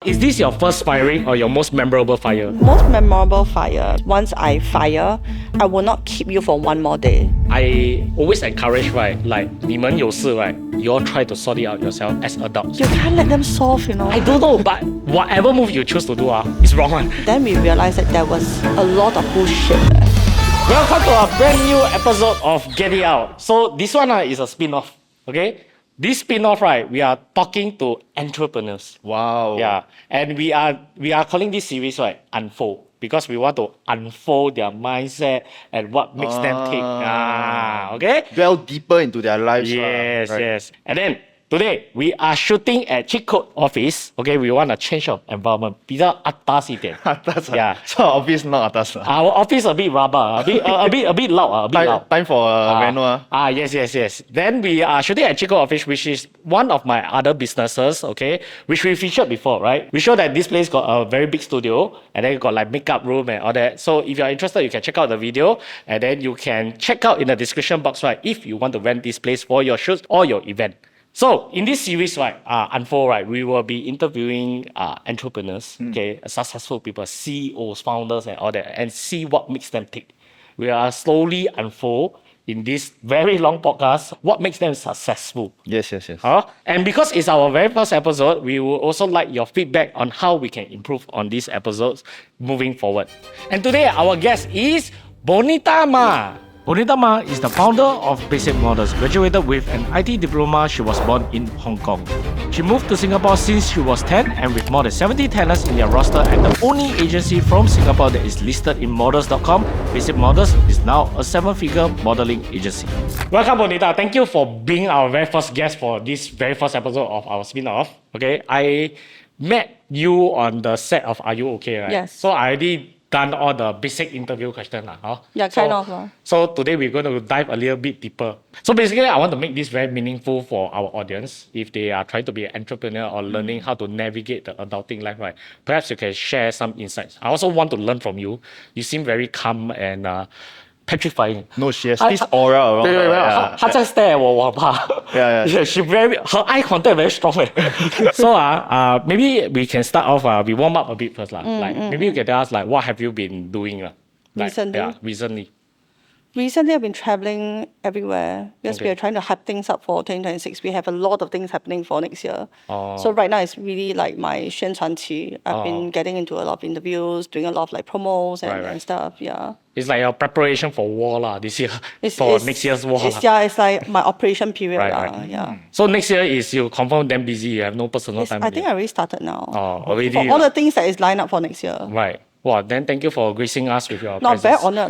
Is this your first firing or your most memorable fire? Most memorable fire. Once I fire, I will not keep you for one more day. I always encourage, right, like 你们有事, right, you all try to sort it out yourself as adults. You can't let them solve, you know. I don't know, but whatever move you choose to do, is wrong one. Then we realized that there was a lot of bullshit there. Welcome to a brand new episode of Get It Out. So this one is a spin-off, okay? This spin-off, right, we are talking to entrepreneurs. Wow. Yeah, and we are calling this series, right, Unfold, because we want to unfold their mindset and what makes them tick. Okay? Well deeper into their lives. Yes, right? yes. And then today we are shooting at Cheat Code Office. Okay, we want a change of environment. 比较 atas 一点. Atas. Yeah. So our office not atas. Our office a bit rubber, a bit loud, a bit loud. Time for manual. Yes. Then we are shooting at Cheat Code Office, which is one of my other businesses, okay, which we featured before, right? We show that this place got a very big studio, and then got like makeup room and all that. So if you're interested, you can check out the video, and then you can check out in the description box, right, if you want to rent this place for your shoots or your event. So in this series, right, Unfold, right, we will be interviewing entrepreneurs, okay, successful people, CEOs, founders, and all that, and see what makes them tick. We are slowly unfold in this very long podcast what makes them successful. Yes. And because it's our very first episode, we will also like your feedback on how we can improve on these episodes moving forward. And today, our guest is Bonita Ma. Bonita Ma is the founder of Basic Models. Graduated with an IT Diploma, she was born in Hong Kong. She moved to Singapore since she was 10, and with more than 70 talents in their roster and the only agency from Singapore that is listed in models.com, Basic Models is now a 7-figure modeling agency. Welcome, Bonita. Thank you for being our very first guest for this very first episode of our spin-off. Okay, I met you on the set of Are You Okay, right? Yes. So I already done all the basic interview questions. Yeah, kind of. So today we're going to dive a little bit deeper. So basically, I want to make this very meaningful for our audience. If they are trying to be an entrepreneur or learning how to navigate the adulting life, right? Perhaps you can share some insights. I also want to learn from you. You seem very calm and petrifying. No, she has this aura around 对 her. 她在 stare 我怕。Yeah. She her eye contact very strong. So maybe we can start off. We warm up a bit first maybe you can tell us what have you been doing recently. Recently, I've been traveling everywhere because we are trying to hype things up for 2026. We have a lot of things happening for next year. So right now, it's really like my 宣传期. I've been getting into a lot of interviews, doing a lot of like promos and stuff. Yeah. It's like your preparation for war this year. Next year's war. It's like my operation period. Right. Yeah. So next year is you confirm damn busy. You have no personal time. I think I already started now. Already. For all the things that is lined up for next year. Right. Wow, then thank you for gracing us with your I'm presence. very honored.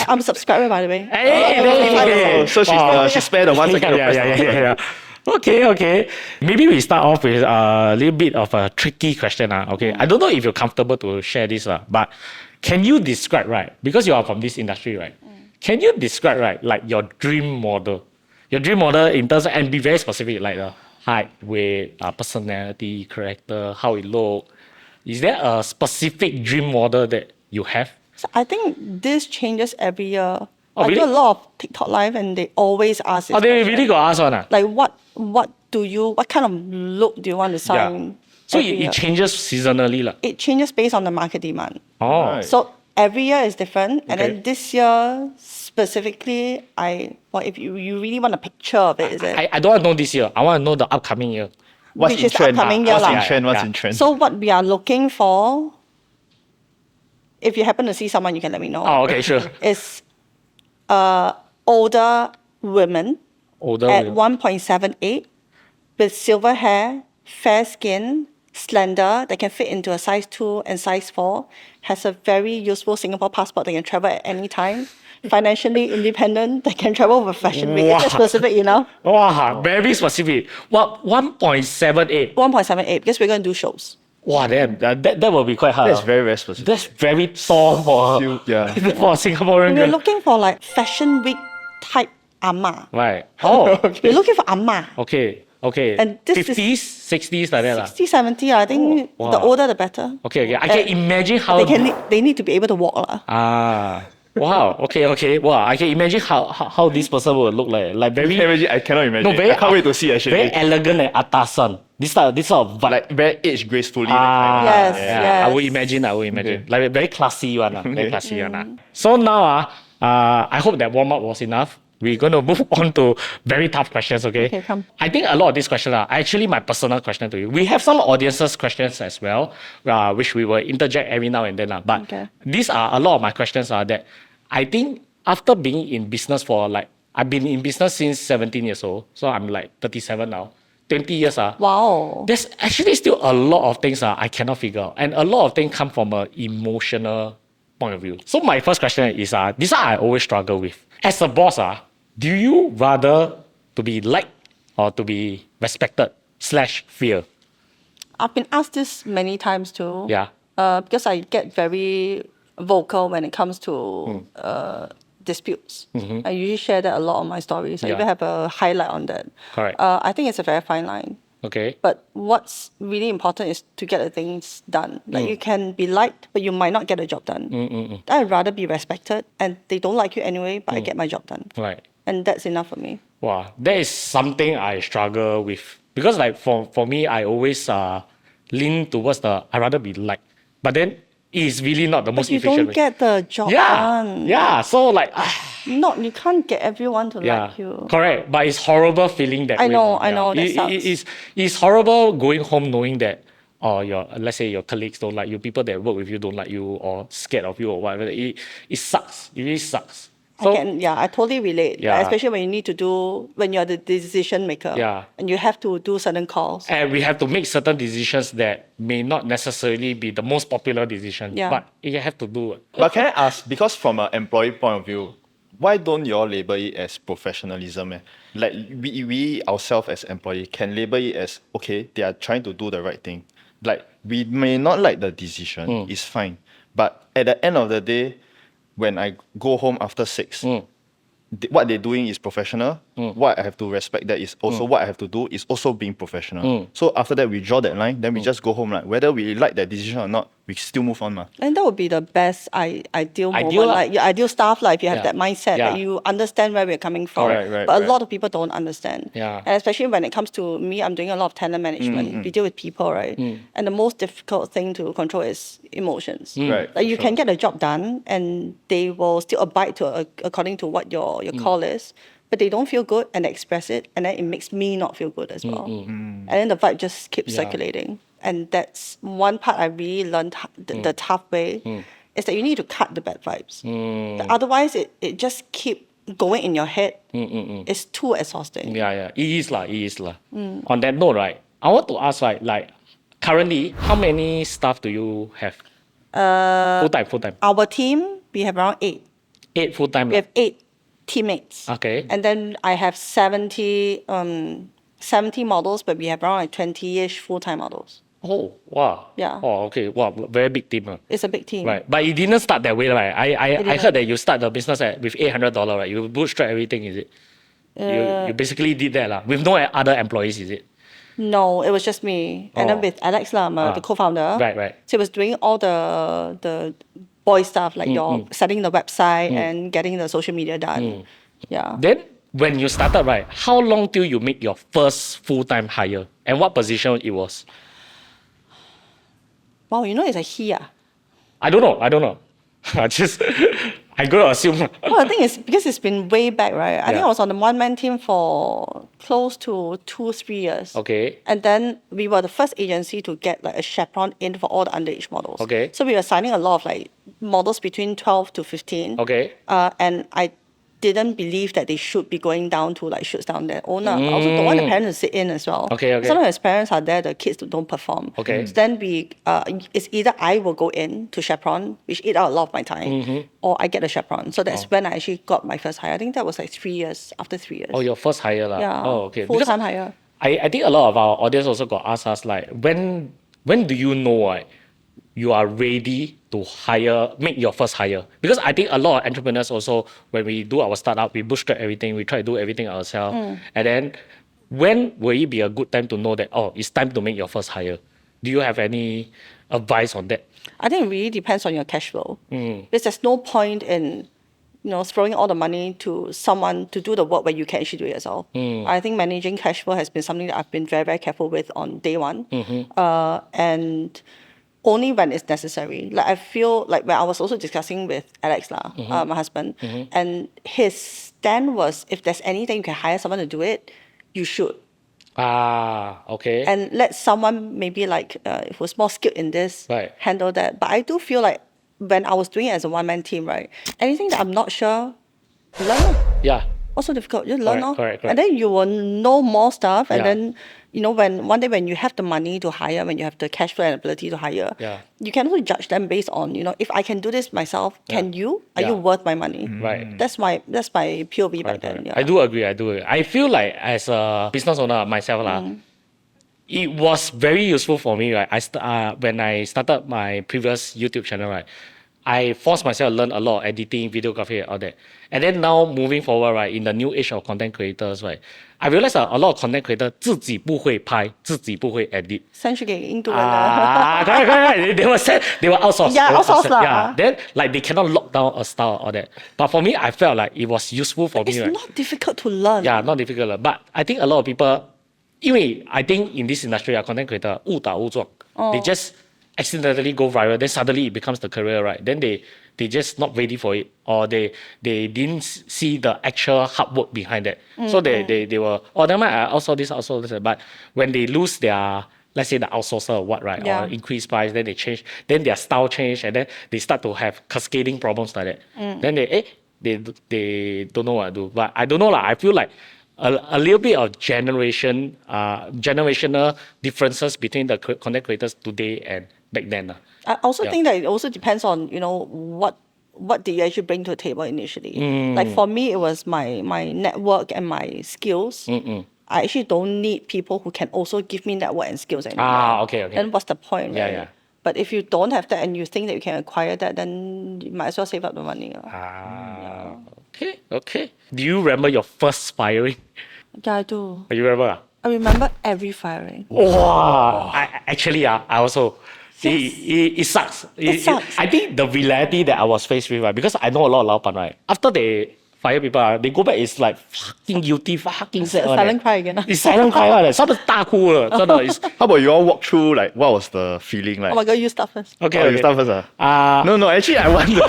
I'm a subscriber, by the way. Hey. So she spared the 1 second of Yeah. Okay. Maybe we start off with a little bit of a tricky question. Okay. I don't know if you're comfortable to share this, but can you describe, right? Because you are from this industry, right? Can you describe, right, like your dream model? Your dream model in terms of, and be very specific, like the height, weight, personality, character, how it look. Is there a specific dream model that you have? So I think this changes every year. I Really? do a lot of TikTok live and they always ask this They question. really got ask one. Like what kind of look do you want to sign? So every it year? changes seasonally. It changes based on the market demand. Oh. Right. So every year is different. And Okay. then this year specifically, if you really want a picture of it, is it? I don't want to know this year. I want to know the upcoming year. What's Which in is the trend? upcoming year What's lah. in trend? What's Yeah. in trend? So what we are looking for, if you happen to see someone, you can let me know. Oh, okay, sure. Is older women Older. at 1.78 with silver hair, fair skin, slender, that can fit into a size 2 and size 4, has a very useful Singapore passport that can travel at any time, financially independent, that can travel with fashion week. Is that specific enough? Wow, very specific. What 1.78? 1.78 because we're going to do shows. Wow, damn, that will be quite hard. That's very specific. That's very tall for Yeah. for Singaporean. We're looking for like fashion week type amma. Right. Oh. We're looking for amma. Okay. And this is 50s, 60s like that. 60, 70, I think Wow. the older the better. Okay. I can imagine how. They need to be able to walk. Ah. Wow. Okay. Wow. I can imagine how this person would look like. Like very. I cannot imagine. No, very. I can't wait to see actually. Very elegant and atasan. This sort of vibe. Like very aged gracefully. that Ah, kind. Yes, yeah. yes. I would imagine. Okay. Like a very classy one. Very Okay. classy one. So now, I hope that warm up was enough. We're going to move on to very tough questions, okay? Okay, come. I think a lot of these questions are actually my personal question to you. We have some audience's questions as well, which we will interject every now and then. But Okay. these are a lot of my questions are that I think after being in business for like, I've been in business since 17 years old. So I'm like 37 now. 20 years. Wow. There's actually still a lot of things I cannot figure out. And a lot of things come from an emotional point of view. So my first question is, this one I always struggle with. As a boss, do you rather to be liked or to be respected / fear? I've been asked this many times too. Yeah. Because I get very vocal when it comes to disputes. I usually share that a lot on my stories. I Yeah. even have a highlight on that. Correct. I think it's a very fine line. Okay. But what's really important is to get the things done. Like you can be liked, but you might not get the job done. I'd rather be respected, and they don't like you anyway, but I get my job done. Right. And that's enough for me. Wow. That is something I struggle with. Because like for me, I always lean towards I rather be liked. But then it's really not the most But you efficient don't way. get the job done. Yeah. So like You can't get everyone to yeah, like you. correct. But it's horrible feeling that I way. know, Yeah. I know, that sucks. It's horrible going home knowing that let's say your colleagues don't like you, people that work with you don't like you or scared of you or whatever. It sucks. It really sucks. So I totally relate. Yeah. Especially when you're the decision maker. Yeah. And you have to do certain calls. and we have to make certain decisions that may not necessarily be the most popular decision. Yeah. But you have to do it. But can I ask, because from an employee point of view, why don't you all label it as professionalism? Like we ourselves as employee can label it as, okay, they are trying to do the right thing. Like we may not like the decision, it's fine. But at the end of the day, when I go home after 6, what they're doing is professional. What I have to respect that is also what I have to do is also being professional. So after that, we draw that line, then we just go home. Like whether we like that decision or not, we still move on. And that would be the best ideal moment. Ideal lah. Like your ideal staff, like if you have Yeah. that mindset, Yeah. that you understand where we're coming from. Right, but a right. lot of people don't understand. Yeah. And especially when it comes to me, I'm doing a lot of talent management. We deal with people, right? And the most difficult thing to control is emotions. Right, Like you sure. can get the job done and they will still abide to according to what your call is. But they don't feel good and they express it, and then it makes me not feel good as well. And then the vibe just keeps Yeah. circulating. And that's one part I really learned the tough way is that you need to cut the bad vibes. Otherwise, it just keep going in your head. It's too exhausting. Yeah. It is lah. On that note, right, I want to ask, right, like currently, how many staff do you have? Full time. Our team, we have around 8. 8 full time. We have 8 teammates. Okay. And then I have 70 models, but we have around like 20-ish full-time models. Oh, wow. Yeah. Oh, okay. Wow, very big team. It's a big team. Right. But it didn't start that way, right? I didn't. heard that you start the business with $800, right? You bootstrap everything, is it? You basically did that lah, with no other employees, is it? No, it was just me. And then Oh. with Alex Lam, the co-founder. Right. So he was doing all the boy stuff, like your setting the website and getting the social media done. Yeah. Then when you started, right, how long till you make your first full-time hire? And what position it was? Wow, it's a he. I don't know. I gotta assume. Well, the thing is, because it's been way back, right? I think Yeah. I was on the one-man team for close to 2-3 years. Okay. And then we were the first agency to get like a chaperone in for all the underage models. Okay. So we were signing a lot of like models between 12 to 15. Okay. And I didn't believe that they should be going down to like shoots down there. Owner. I also don't want the parents to sit in as well. Okay. Sometimes as parents are there, the kids don't perform. Okay. So then it's either I will go in to chaperone, which eat out a lot of my time, or I get a chaperone. So that's when I actually got my first hire. I think that was like 3 years, after 3 years. Oh, your first hire lah. Yeah. Oh, okay. Full-time hire. I think a lot of our audience also got asked us like, when do you know, right, you are ready to make your first hire? Because I think a lot of entrepreneurs also, when we do our startup, we bootstrap everything, we try to do everything ourselves. And then when will it be a good time to know that, it's time to make your first hire? Do you have any advice on that? I think it really depends on your cash flow. Because there's no point in throwing all the money to someone to do the work when you can actually do it yourself. I think managing cash flow has been something that I've been very, very careful with on day one. And only when it's necessary. Like I feel like when I was also discussing with Alex, my husband, and his stand was if there's anything you can hire someone to do it, you should. Okay. And let someone maybe who's more skilled in this handle that. But I do feel like when I was doing it as a one-man team, right? Anything that I'm not sure, learn. Yeah. What's so difficult? You learn. Correct. And then you will know more stuff. And then, when one day when you have the money to hire, when you have the cash flow and ability to hire, you can also judge them based on, if I can do this myself, can you? Are you worth my money? Right. That's my POV back then. Yeah. I do agree. I feel like as a business owner myself, it was very useful for me, right? When I started my previous YouTube channel, right, I forced myself to learn a lot of editing, videography, and all that. And then now moving forward, right, in the new age of content creators, right, I realized that a lot of content creators 自己不会拍，自己不会 edit. 上去给印度人 Correct. They were outsourced. Yeah, outsourced lah. Yeah. Then they cannot lock down a style or that. But for me, I felt like it was useful for me. It's Right? not difficult to learn. Yeah, not difficult. But I think a lot of people, 因为 I think in this industry, content creator 误打误撞, they just accidentally go viral, then suddenly it becomes the career, right? Then they just not ready for it, or they didn't see the actual hard work behind it. So they were, never mind, I outsource this. But when they lose their, let's say the outsourcer or what, right? Yeah. Or increase price, then they change, then their style change, and then they start to have cascading problems like that. Then they don't know what to do. But I don't know, I feel like a little bit of generational differences between the content creators today and back then. I also think that it also depends on, what do you actually bring to the table initially. Like for me, it was my network and my skills. I actually don't need people who can also give me network and skills anymore. Okay. Then what's the point, right? Yeah. But if you don't have that and you think that you can acquire that, then you might as well save up the money. Okay. Do you remember your first firing? Yeah, I do. You remember? I remember every firing. Wow. I also. It sucks. It sucks. I think the reality that I was faced with, right, because I know a lot of 老板, right, after they fire people, they go back, it's like fucking guilty, fucking sad. Silent cry again. It's silent cry. 真的大哭了, 真的. How about you all walk through like what was the feeling like? Oh my god, you start first. Okay. You start first. No, actually I want to. you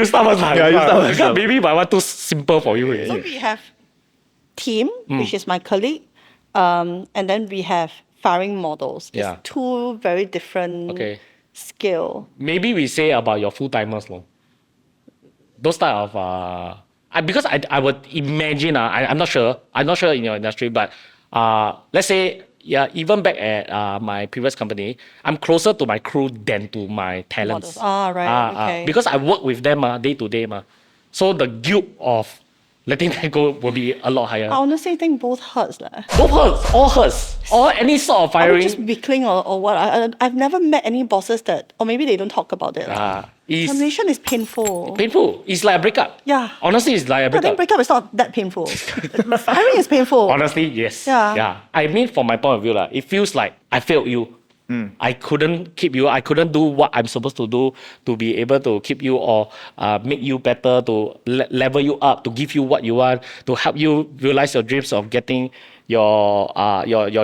start first. Yeah, you start first. Because maybe my one too simple for you. So we have team, which is my colleague, and then we have firing models. It's two very different skill. Maybe we say about your full-timers. Those type of because I would imagine, I'm not sure in your industry, but let's say even back at my previous company, I'm closer to my crew than to my talents. Right. Okay. Because I work with them day to day. So the guilt of letting them go will be a lot higher. I honestly think both hurts. Both hurts, all hurts. Or any sort of firing. Just weakling or what. I've never met any bosses that, or maybe they don't talk about it. Termination is painful. Painful. It's like a breakup. Yeah. Honestly, it's like a breakup. I think breakup is not that painful. Firing is painful. Honestly, yes. Yeah. I mean, from my point of view, it feels like I failed you. I couldn't keep you. I couldn't do what I'm supposed to do to be able to keep you or make you better, to level you up, to give you what you want, to help you realize your dreams of getting your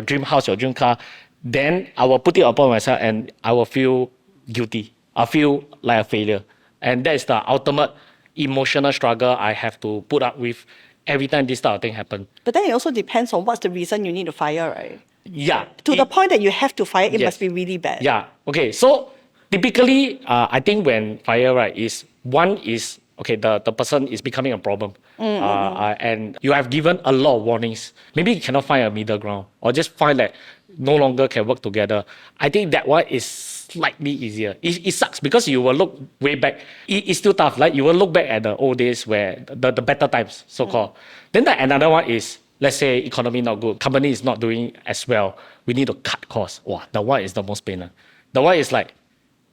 dream house, your dream car. Then I will put it upon myself and I will feel guilty. I feel like a failure. And that is the ultimate emotional struggle I have to put up with every time this type of thing happens. But then it also depends on what's the reason you need to fire, right? Yeah. To the point that you have to fire, it must be really bad. Yeah. Okay. So typically, I think when fire, right, is one is, okay, the person is becoming a problem. And you have given a lot of warnings. Maybe you cannot find a middle ground or just find that no longer can work together. I think that one is slightly easier. It sucks because you will look way back. It's still tough. Like you will look back at the old days where the better times, so-called. Then another one is, let's say economy not good, company is not doing as well. We need to cut costs. Wow, the one is the most pain. The one is like,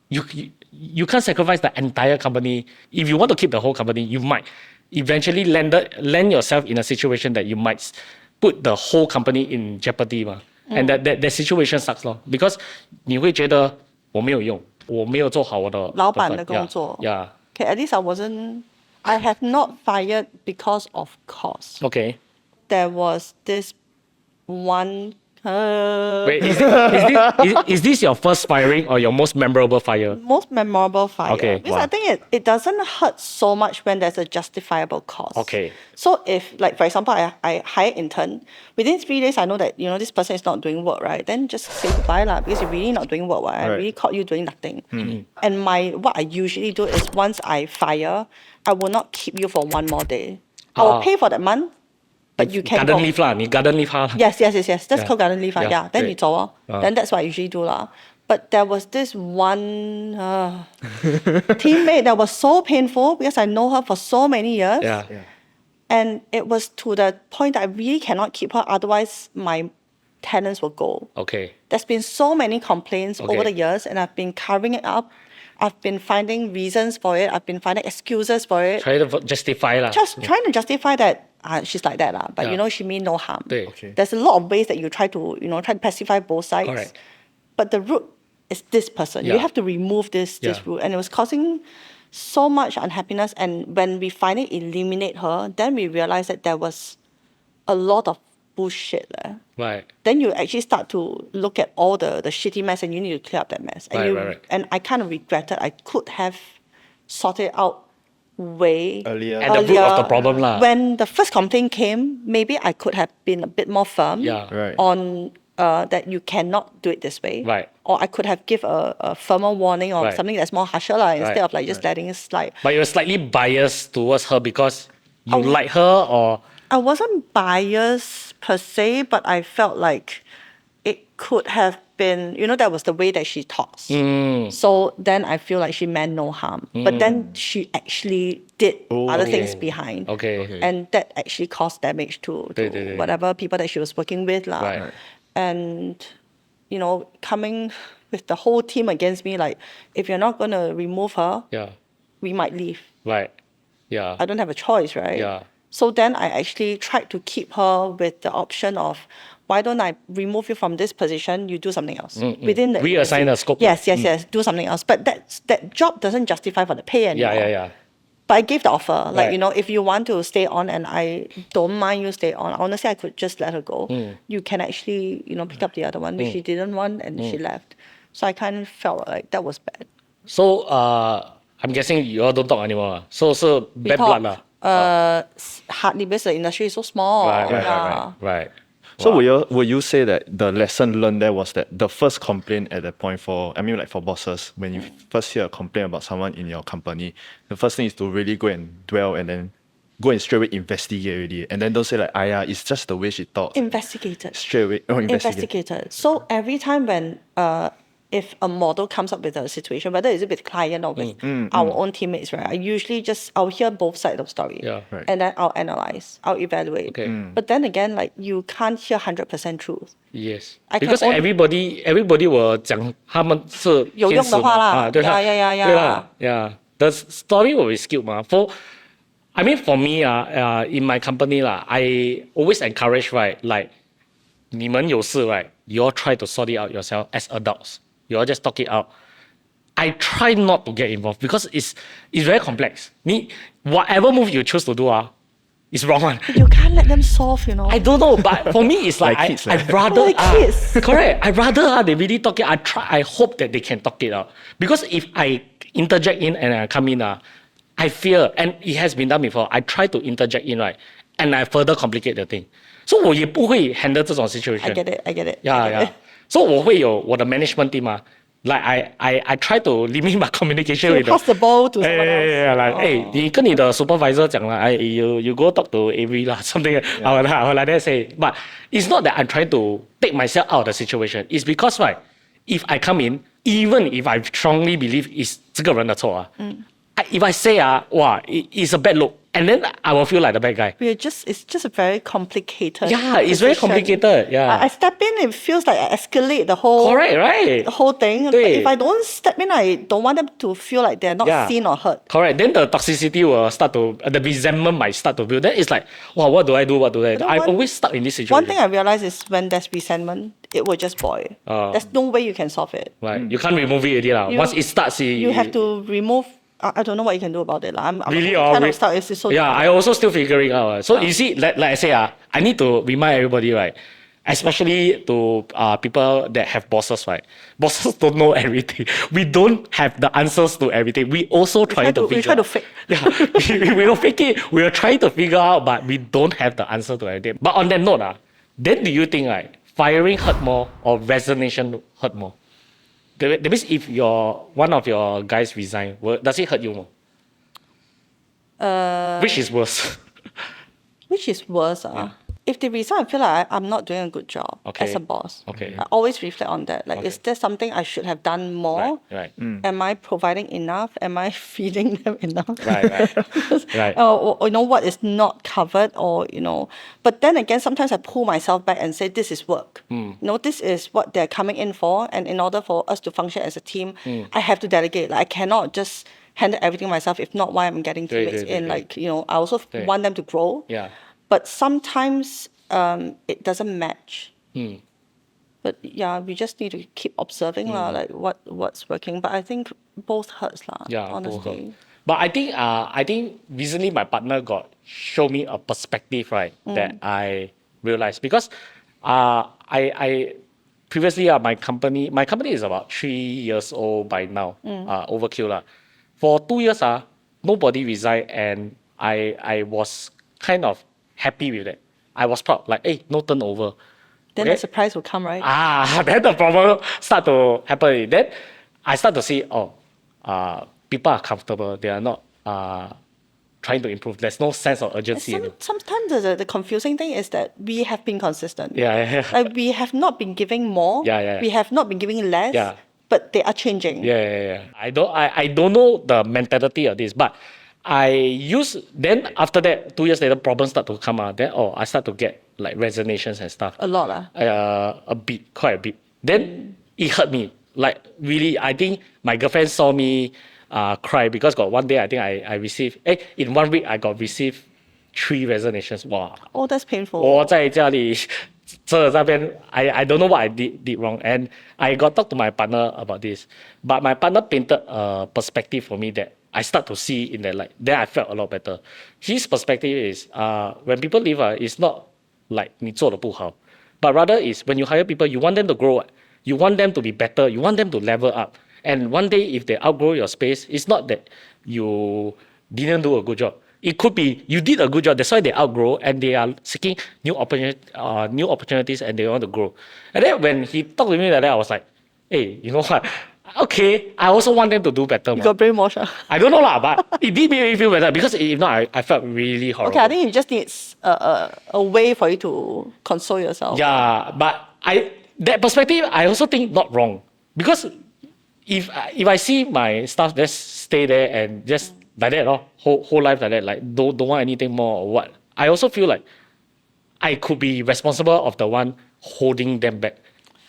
you can't sacrifice the entire company. If you want to keep the whole company, you might eventually land yourself in a situation that you might put the whole company in jeopardy. And that situation sucks. Because 你会觉得我没有用，我没有做好我的老板的工作。Yeah. Okay, at least I wasn't I have not fired because of cause. Okay. There was this one. Wait, is this your first firing or your most memorable fire? Most memorable fire. Okay, Because wow. I think it doesn't hurt so much when there's a justifiable cause. Okay. So if, like, for example, I hire intern, within 3 days I know that, this person is not doing work, right? Then just say goodbye lah, because you're really not doing work, right? I Right. really caught you doing nothing. And what I usually do is once I fire, I will not keep you for one more day. I will pay for that month, but you can garden go. leave 啦，你 garden leave 他。 Yes. That's Yeah. called garden leave. Yeah, Yeah. Then 对。你走哦。Then that's what I usually do lah. But there was this one teammate that was so painful because I know her for so many years. Yeah. And it was to the point that I really cannot keep her, otherwise my tenants will go. Okay. There's been so many complaints Okay. over the years, and I've been covering it up. I've been finding reasons for it. I've been finding excuses for it. Try to justify 啦。 Just trying to justify that she's like that. But Yeah. she mean no harm. 对。 Okay. There's a lot of ways that you try to, try to pacify both sides. Correct. But the root is this person. Yeah. You have to remove this Yeah. root. And it was causing so much unhappiness. And when we finally eliminate her, then we realized that there was a lot of bullshit. Right. Then you actually start to look at all the shitty mess and you need to clear up that mess. And Right. And I kind of regretted I could have sorted it out way Earlier. At the root of the problem lah. When the first complaint came, maybe I could have been a bit more firm Yeah. Right. on that you cannot do it this way. Right. Or I could have give a firmer warning or Right. something that's more harsher instead Right. of like just letting it slide. But you're slightly biased towards her because you like her or I wasn't biased per se, but I felt like it could have been, that was the way that she talks. So then I feel like she meant no harm. But then she actually did other things behind. Okay. And that actually caused damage to 对，对，对。 whatever people that she was working with. Lah. Right. And, coming with the whole team against me, like, if you're not going to remove her, Yeah. we might leave. Right. Yeah. I don't have a choice, right? Yeah. So then I actually tried to keep her with the option of, why don't I remove you from this position? You do something else within the Reassign a scope. Yes. Do something else. But that job doesn't justify for the pay anymore. Yeah. But I gave the offer, like Right. if you want to stay on, and I don't mind you stay on. Honestly, I could just let her go. You can actually pick up the other one, which she didn't want, and she left. So I kind of felt like that was bad. So I'm guessing you all don't talk anymore. So We bad blood talk, lah. hardly because the industry is so small. Right. So would you say that the lesson learned there was that the first complaint at that point for bosses, when you first hear a complaint about someone in your company, the first thing is to really go and dwell and then go and straight away investigate already. And then don't say like, it's just the way she talks. Investigated. Straight away, investigate. Investigated. So every time when if a model comes up with a situation, whether it's with client or with our own teammates, right? I usually I'll hear both sides of the story. Yeah. Right. And then I'll analyze, I'll evaluate. Okay. But then again, like you can't hear 100% truth. Yes. I can Because only- everybody will 讲他们是有用的话啦。天使嘛，对啦。Yeah. 对啦。Yeah. The story will be skewed 嘛。For me in my company I always encourage right, like 你们有事 right, you all try to sort it out yourself as adults. You all just talk it out. I try not to get involved because it's very complex. Whatever move you choose to do is wrong one. You can't let them solve, I don't know, but for me, it's like, Like kids, I'd rather Like kids. correct. I'd rather they really talk it. I hope that they can talk it out because if I interject in and I come in, I fear, and it has been done before. I try to interject in right, and I further complicate the thing. So 我也不会 handle 这种 situation. I get it. Yeah. So 我会有我的 management team Like I try to limit my communication You with them. pass the ball to someone else. Yeah, like, hey, 你跟你的 supervisor 讲啦, you go talk to AV lah, something. I will like that say. But it's not that I'm trying to take myself out of the situation. It's because right, if I come in, even if I strongly believe it's 这个人的错if I say it's a bad look, and then I will feel like the bad guy. It's just a very complicated. Yeah, it's very position. complicated. Yeah. I step in, it feels like I escalate the whole Correct, right? the whole thing. But 对。 if I don't step in, I don't want them to feel like they're not Yeah. seen or heard. Correct. Then the toxicity will start to, the resentment might start to build. Then it's like, wow, what do I do? then I'm one- always stuck in this situation. One thing I realize is when there's resentment, it will just boil. There's no way you can solve it. Right. You can't remove it already. Once it starts, You have to remove I don't know what you can do about it. I'm Really, kind of stuck. It's so yeah, I also still figuring out. So you see, like I say, I need to remind everybody, right? Especially to people that have bosses, right? Bosses don't know everything. We don't have the answers to everything. We also try to we figure try to out. fake. Yeah, we don't fake it. We are trying to figure out, but we don't have the answer to everything. But on that note, then do you think, right, firing hurt more or resignation hurt more? That means if one of your guys resign, does it hurt you more? Which is worse? Which is worse? If they resign, I feel like I'm not doing a good job Okay. as a boss. Okay. I always reflect on that. Like, is there something I should have done more? Right. Am I providing enough? Am I feeding them enough? Right. Right. Or what is not covered, or But then again, sometimes I pull myself back and say, this is work. This is what they're coming in for, and in order for us to function as a team, I have to delegate. Like, I cannot just handle everything myself. If not, why I'm getting teammates in? Like, I also want them to grow. Yeah. But sometimes it doesn't match. But yeah, we just need to keep observing like what's working. But I think both hurts Yeah, honestly. But I think recently my partner show me a perspective, right, that I realized because I previously my company is about 3 years old by now. Overkill. For 2 years nobody resigned, and I was kind of happy with it. I was proud, like, hey, no turnover. Then Okay? the surprise will come, right? Then the problem start to happen. Then I start to see, people are comfortable. They are not trying to improve. There's no sense of urgency. Sometimes the confusing thing is that we have been consistent. Yeah. Like, we have not been giving more. Yeah. We have not been giving less. Yeah. But they are changing. Yeah. I don't know the mentality of this, but then after that 2 years later problems start to come out. Then I start to get like resignations and stuff. A lot. Quite a bit. Then it hurt me. Like, really, I think my girlfriend saw me cry because got one day I think I received in 1 week I got received 3 resignations. Wow. Oh, that's painful. 我在家里这边 I don't know what I did wrong, and I got talk to my partner about this, but my partner painted a perspective for me that I start to see in that light. Then I felt a lot better. His perspective is when people leave it's not like 你做得不好, but rather is when you hire people, you want them to grow, you want them to be better, you want them to level up, and one day if they outgrow your space, it's not that you didn't do a good job. It could be you did a good job. That's why they outgrow and they are seeking new opportunities and they want to grow. And then when he talked to me like that, I was like, hey, you know what? Okay, I also want them to do better. You got brainwashed. I don't know but it did make me feel better because if not, I felt really horrible. Okay, I think it just needs a way for you to console yourself. Yeah, but that perspective, I also think not wrong because if I see my staff just stay there and just like that, whole life like that, like don't want anything more or what, I also feel like I could be responsible of the one holding them back.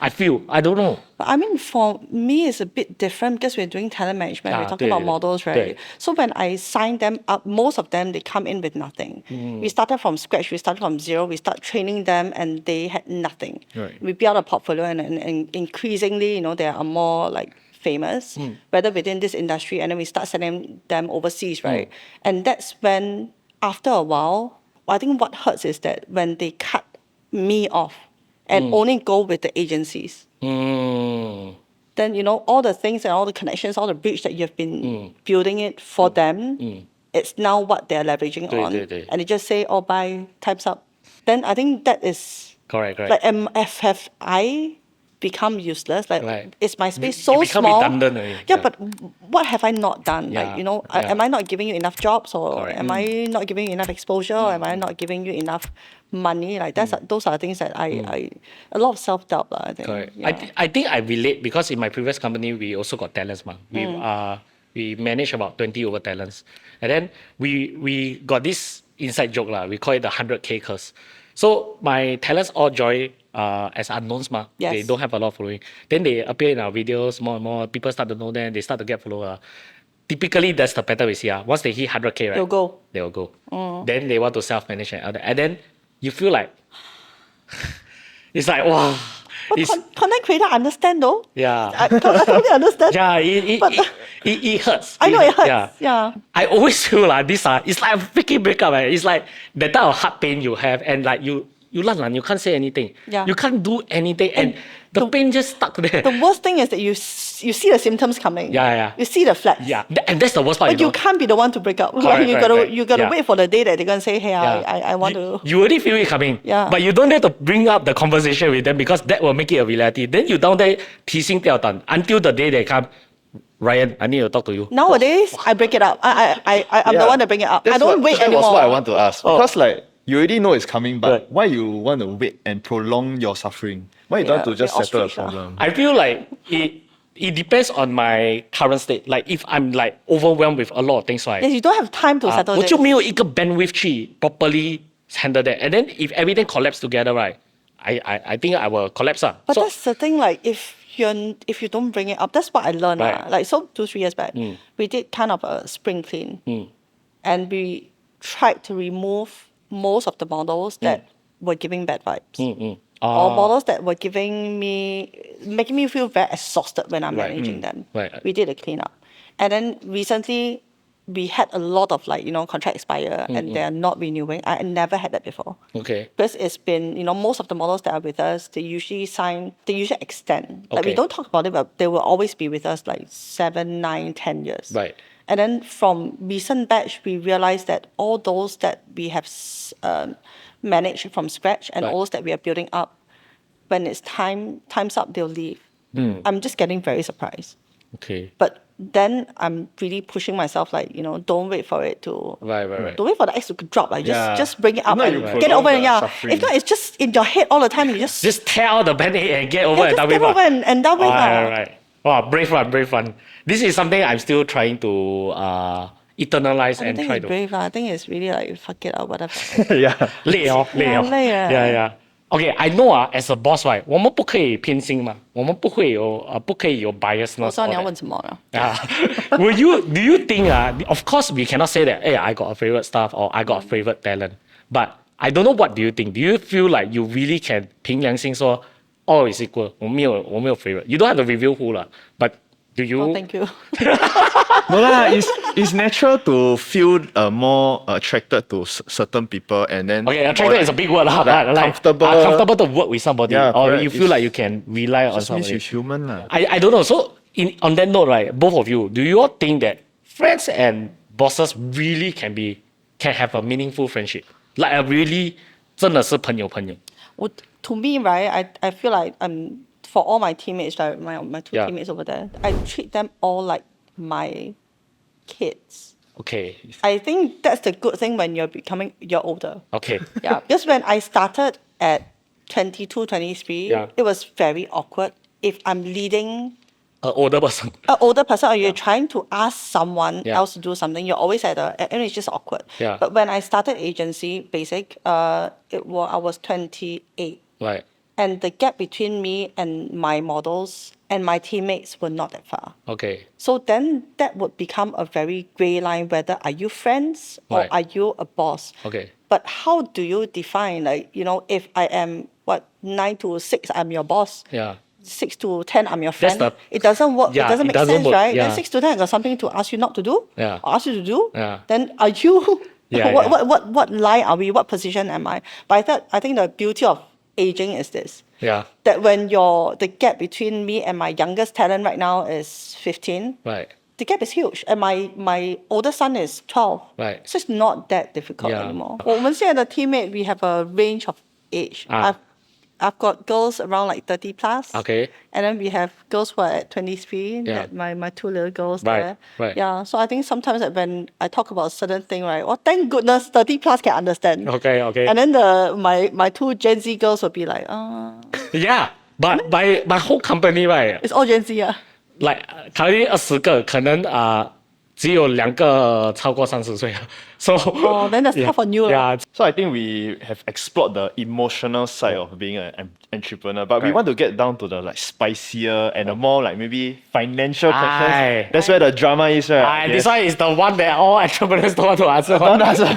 I don't know. But I mean, for me, it's a bit different because we're doing talent management. We're talking about models, right? So when I sign them up, most of them, they come in with nothing. We started from scratch. We started from zero. We start training them and they had nothing. Right. We built a portfolio and increasingly, they are more like famous, whether within this industry, and then we start sending them overseas, right? And that's when, after a while, I think what hurts is that when they cut me off and only go with the agencies, then, all the things and all the connections, all the bridge that you've been building it for them, it's now what they're leveraging on. And they just say, bye, time's up. Then I think that is... Correct. Like, have I become useless? Like, Right. is my space so become small? redundant already. Yeah, but what have I not done? Yeah. Like, am I not giving you enough jobs, or Correct. am I not giving you enough exposure, or am I not giving you enough money? Like, those are things that I a lot of self-doubt, I think. Correct. Yeah. I think I relate because in my previous company we also got talents, we manage about 20 over talents, and then we got this inside joke we call it the 100K curse. So my talents all join as unknowns Yes. They don't have a lot of following. Then they appear in our videos more and more. People start to know them. They start to get followers. Typically, that's the pattern we see. Once they hit 100K, right? They will go. Then they want to self-manage and other. And then you feel like it's like, wow, But It's, content creator understand though. yeah. I totally understand. Yeah, But- it hurts. I know it hurts. Yeah. Yeah. I always feel like this it's like a freaking breakup. It's like the type of heart pain you have, and like you lan, you can't say anything. Yeah. You can't do anything, and the pain just stuck there. The worst thing is that you see the symptoms coming. Yeah. You see the flags. Yeah, and that's the worst part. But you can't be the one to break up. Correct, you correct, gotta correct. you gotta Yeah. wait for the day that they're gonna say, hey, Yeah. I want to. You already feel it coming. Yeah. But you don't have to bring up the conversation with them because that will make it a reality. Then you down there teasing 掉蛋 until the day they come. Ryan, I need to talk to you. Nowadays, I break it up. I'm the one that bring it up. I don't wait that anymore. was what I want to ask. Oh. Because like you already know it's coming, but Right. why you want to wait and prolong your suffering? Why you don't want to just very settle the ostrich, ah. problem? I feel like it depends on my current state. Like if I'm like overwhelmed with a lot of things, right? Yes, you don't have time to settle 我 this. 就没有一个 bandwidth 去 properly handle that. And then if everything collapse together, right? I think I will collapse. But So, that's the thing, like if you don't bring it up, that's what I learned. Right. Like so 2-3 years back, we did kind of a spring clean. And we tried to remove most of the models that were giving bad vibes. Or models that were making me feel very exhausted when I'm Right. managing them. Right. We did a cleanup. And then recently we had a lot of contract expire and they're not renewing. I never had that before. okay. Because it's been, most of the models that are with us, they usually extend. Like we Okay. don't talk about it, but they will always be with us like 7, 9, 10 years. Right. And then from recent batch, we realized that all those that we have managed from scratch and Right. all those that we are building up, when it's time's up, they'll leave. I'm just getting very surprised. Okay. But then I'm really pushing myself, like, don't wait for it to. Right. Don't wait for the X to drop. Like, Yeah. just bring it up If not, and you get prolong over it. the Yeah. suffering. If not, it's just in your head all the time. You Just tear out the band-aid and get over yeah, and just done get with. over and done with. Right. Wow, brave one. This is something I'm still trying to eternalize I don't and think try it's to. brave. I think it's really like fuck it or whatever. yeah. 累哦。Yeah. Okay, I know as a boss, right, 我们不可以偏心嘛，我们不会有 biasness. 我知道你要 all that. 问什么了。 Do you think of course we cannot say that, hey, I got a favorite staff or I got a favorite talent. But I don't know what do you think. Do you feel like you really can 凭良心说 all is equal? 我没有 favorite. You don't have to reveal who lah. But do you? Oh, thank you. No lah, it's natural to feel more attracted to certain people and then Okay, attracted is a big word lah. like But comfortable. comfortable to work with somebody, Yeah, or correct. you feel like you can rely on just means somebody. you're human lah. I don't know. So on that note, right, both of you, do you all think that friends and bosses really can have a meaningful friendship? Like a really 真的是朋友。To me, right, I feel like for all my teammates, right, my two Yeah. teammates over there, I treat them all like my kids. Okay. I think that's the good thing when you're older. Okay. Yeah, because when I started at 22, 23, Yeah. it was very awkward. If I'm leading An older person. an older person or you're trying to ask someone Yeah. else to do something, you're always and it's just awkward. Yeah. But when I started agency, I was 28. Right. And the gap between me and my models and my teammates were not that far. Okay. So then that would become a very gray line whether are you friends or Right. are you a boss? Okay. But how do you define, if I am 9 to 6, I'm your boss. Yeah. 6 to 10, I'm your friend. It doesn't work. Yeah, it doesn't it make doesn't sense, work. right? Yeah. Then 6 to 10, I got something to ask you not to do. Yeah. Or ask you to do. Yeah. Then are you? Yeah, what line are we? What position am I? But I think the beauty of aging is this. Yeah. That when the gap between me and my youngest talent right now is 15, Right. the gap is huge. And my older son is 12. Right. So it's not that difficult Yeah. anymore. 我们现在的 teammate, we have a range of age. I've got girls around like 30 plus. Okay. And then we have girls who are at 23. Yeah. My two little girls Right, there. right. Yeah. So I think sometimes when I talk about a certain thing, right? Oh, thank goodness 30 plus can understand. Okay. And then my two Gen Z girls will be like, Yeah. But my whole company, right, it's all Gen Z, yeah. like currently 20个，可能只有2个超过30岁。So Oh, then that's tough on you. Yeah. So I think we have explored the emotional side of being an entrepreneur, but we Right. want to get down to the like spicier and the more like maybe financial Aye. questions. That's where the drama is, right? This one is the one that all entrepreneurs don't want to answer. Don't answer.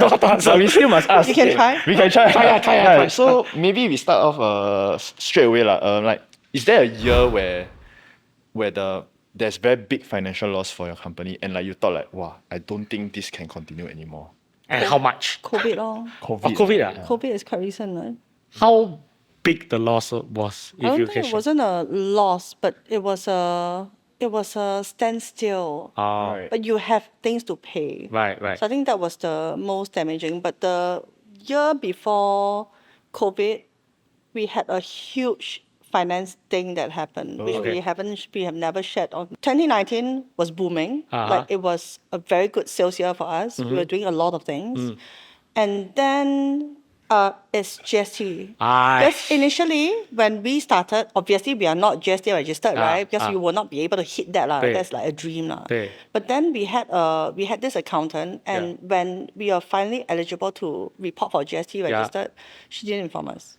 But we still must ask. You can try. We can try. Try. So maybe we start off straight away like Is there a year where there's very big financial loss for your company and like you thought like, wow, I don't think this can continue anymore? And how much? COVID lor. Oh, COVID. COVID is quite recent, right? How big the loss was, I if don't you think can it share? wasn't a loss, but it was a standstill. Oh, Right. But you have things to pay. right, right. So I think that was the most damaging. But the year before COVID, we had a huge finance thing that happened, which Okay. we have never shared on. 2019 was booming. Like it was a very good sales year for us. We were doing a lot of things. And then it's GST. Because initially, when we started, obviously we are not GST registered, right? Because you will not be able to hit that. That's like a dream. But then we had this accountant, and when we are finally eligible to report for GST registered, she didn't inform us.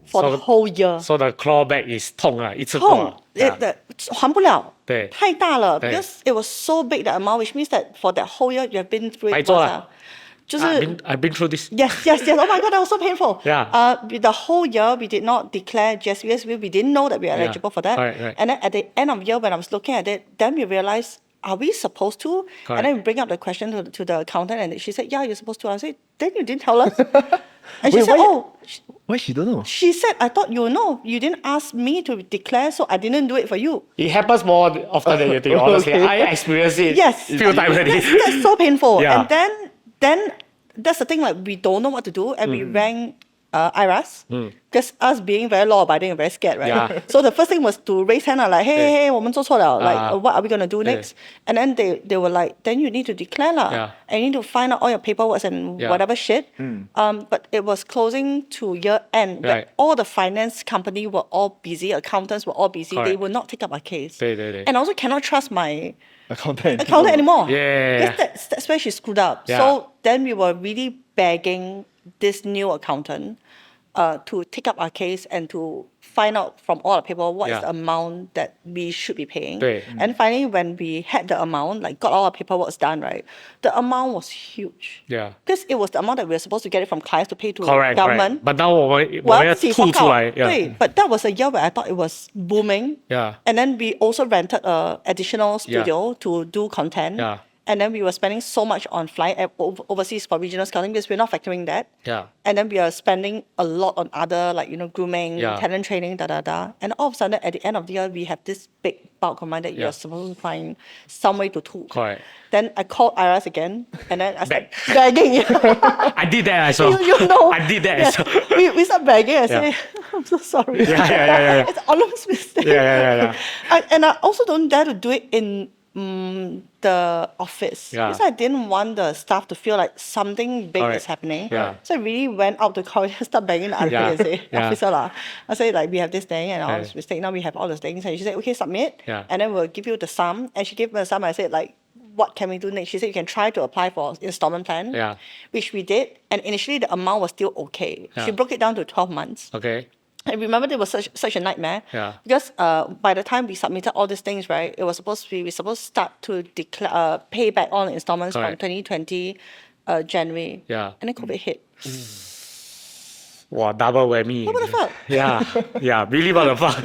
For the whole year. So the clawback is 痛啊，一次过啊。还不了，对。太大了。对。 Because it was so big the amount, which means that for that whole year you have been through it 白做 once 了。就是。 I've been through this. Yes. Oh my God, that was so painful. Yeah. The whole year we did not declare GST because we didn't know that we were eligible for that. Right. And then at the end of the year, when I was looking at it, then we realized, are we supposed to? Correct. And then we bring up the question to the accountant, and she said, yeah, you're supposed to. I said, then you didn't tell us. And she Wait, said, why- oh. Why she don't know? She said, I thought you know. You didn't ask me to declare, so I didn't do it for you. It happens more often than you think, honestly. Okay. I experienced it Yes. a few times already. That's so painful. Yeah. And then that's the thing, like we don't know what to do, and we rang IRAS, because us being very law abiding and very scared, right? Yeah. So the first thing was to raise hand, like, hey, 我们做错了, like, what are we gonna do next? And then they were like, then you need to declare lah, Yeah. and you need to find out all your paperwork and whatever shit. But it was closing to year end. Right. All the finance company were all busy, accountants were all busy. They Correct. would not take up our case. 对。 And I also cannot trust my Accountant. anymore. Yeah. Because that's where she screwed up. Yeah. So then we were really begging this new accountant to take up our case and to find out from all the people what is Yeah. the amount that we should be paying. 对。And finally, when we had the amount, like got all our paperwork done, right, the amount was huge. Yeah. Because it was the amount that we were supposed to get it from clients to pay to Correct. government. But now 我们要吐出来。对, but that was a year where I thought it was booming. Yeah. And then we also rented a additional studio to do content. Yeah. And then we were spending so much on flying overseas for regional scouting because we're not factoring that. Yeah. And then we are spending a lot on other, like, grooming, Yeah. talent training, And all of a sudden, at the end of the year, we have this big bulk of money that Yeah. you're supposed to find some way to tool. Correct. Then I called IRAS again, and then I started Beg. begging. I did that as well. You know. I did that Yes. as well. We start begging and Yeah. say, I'm so sorry. Yeah. It's honest mistake. Yeah. And I also don't dare to do it in the office. Yeah. Because I didn't want the staff to feel like something big Correct. is happening. Yeah. So I really went out to corridor and started begging the other Yeah. and say, Yeah. officer lah. I say, like, we have this thing and all Yeah. this mistake. Now we have all those things. And she said, okay, submit. Yeah. And then we'll give you the sum. And she gave me the sum. I said, like, what can we do next? She said, you can try to apply for installment plan. Yeah. Which we did. And initially the amount was still okay. Yeah. She broke it down to 12 months. Okay. I remember it was such a nightmare. Yeah. Because by the time we submitted all these things, right, it was supposed to be start to declare pay back all the installments Correct. from 2020 January. Yeah. And then COVID hit. Wow, double whammy. What the fuck? Yeah, really what the fuck.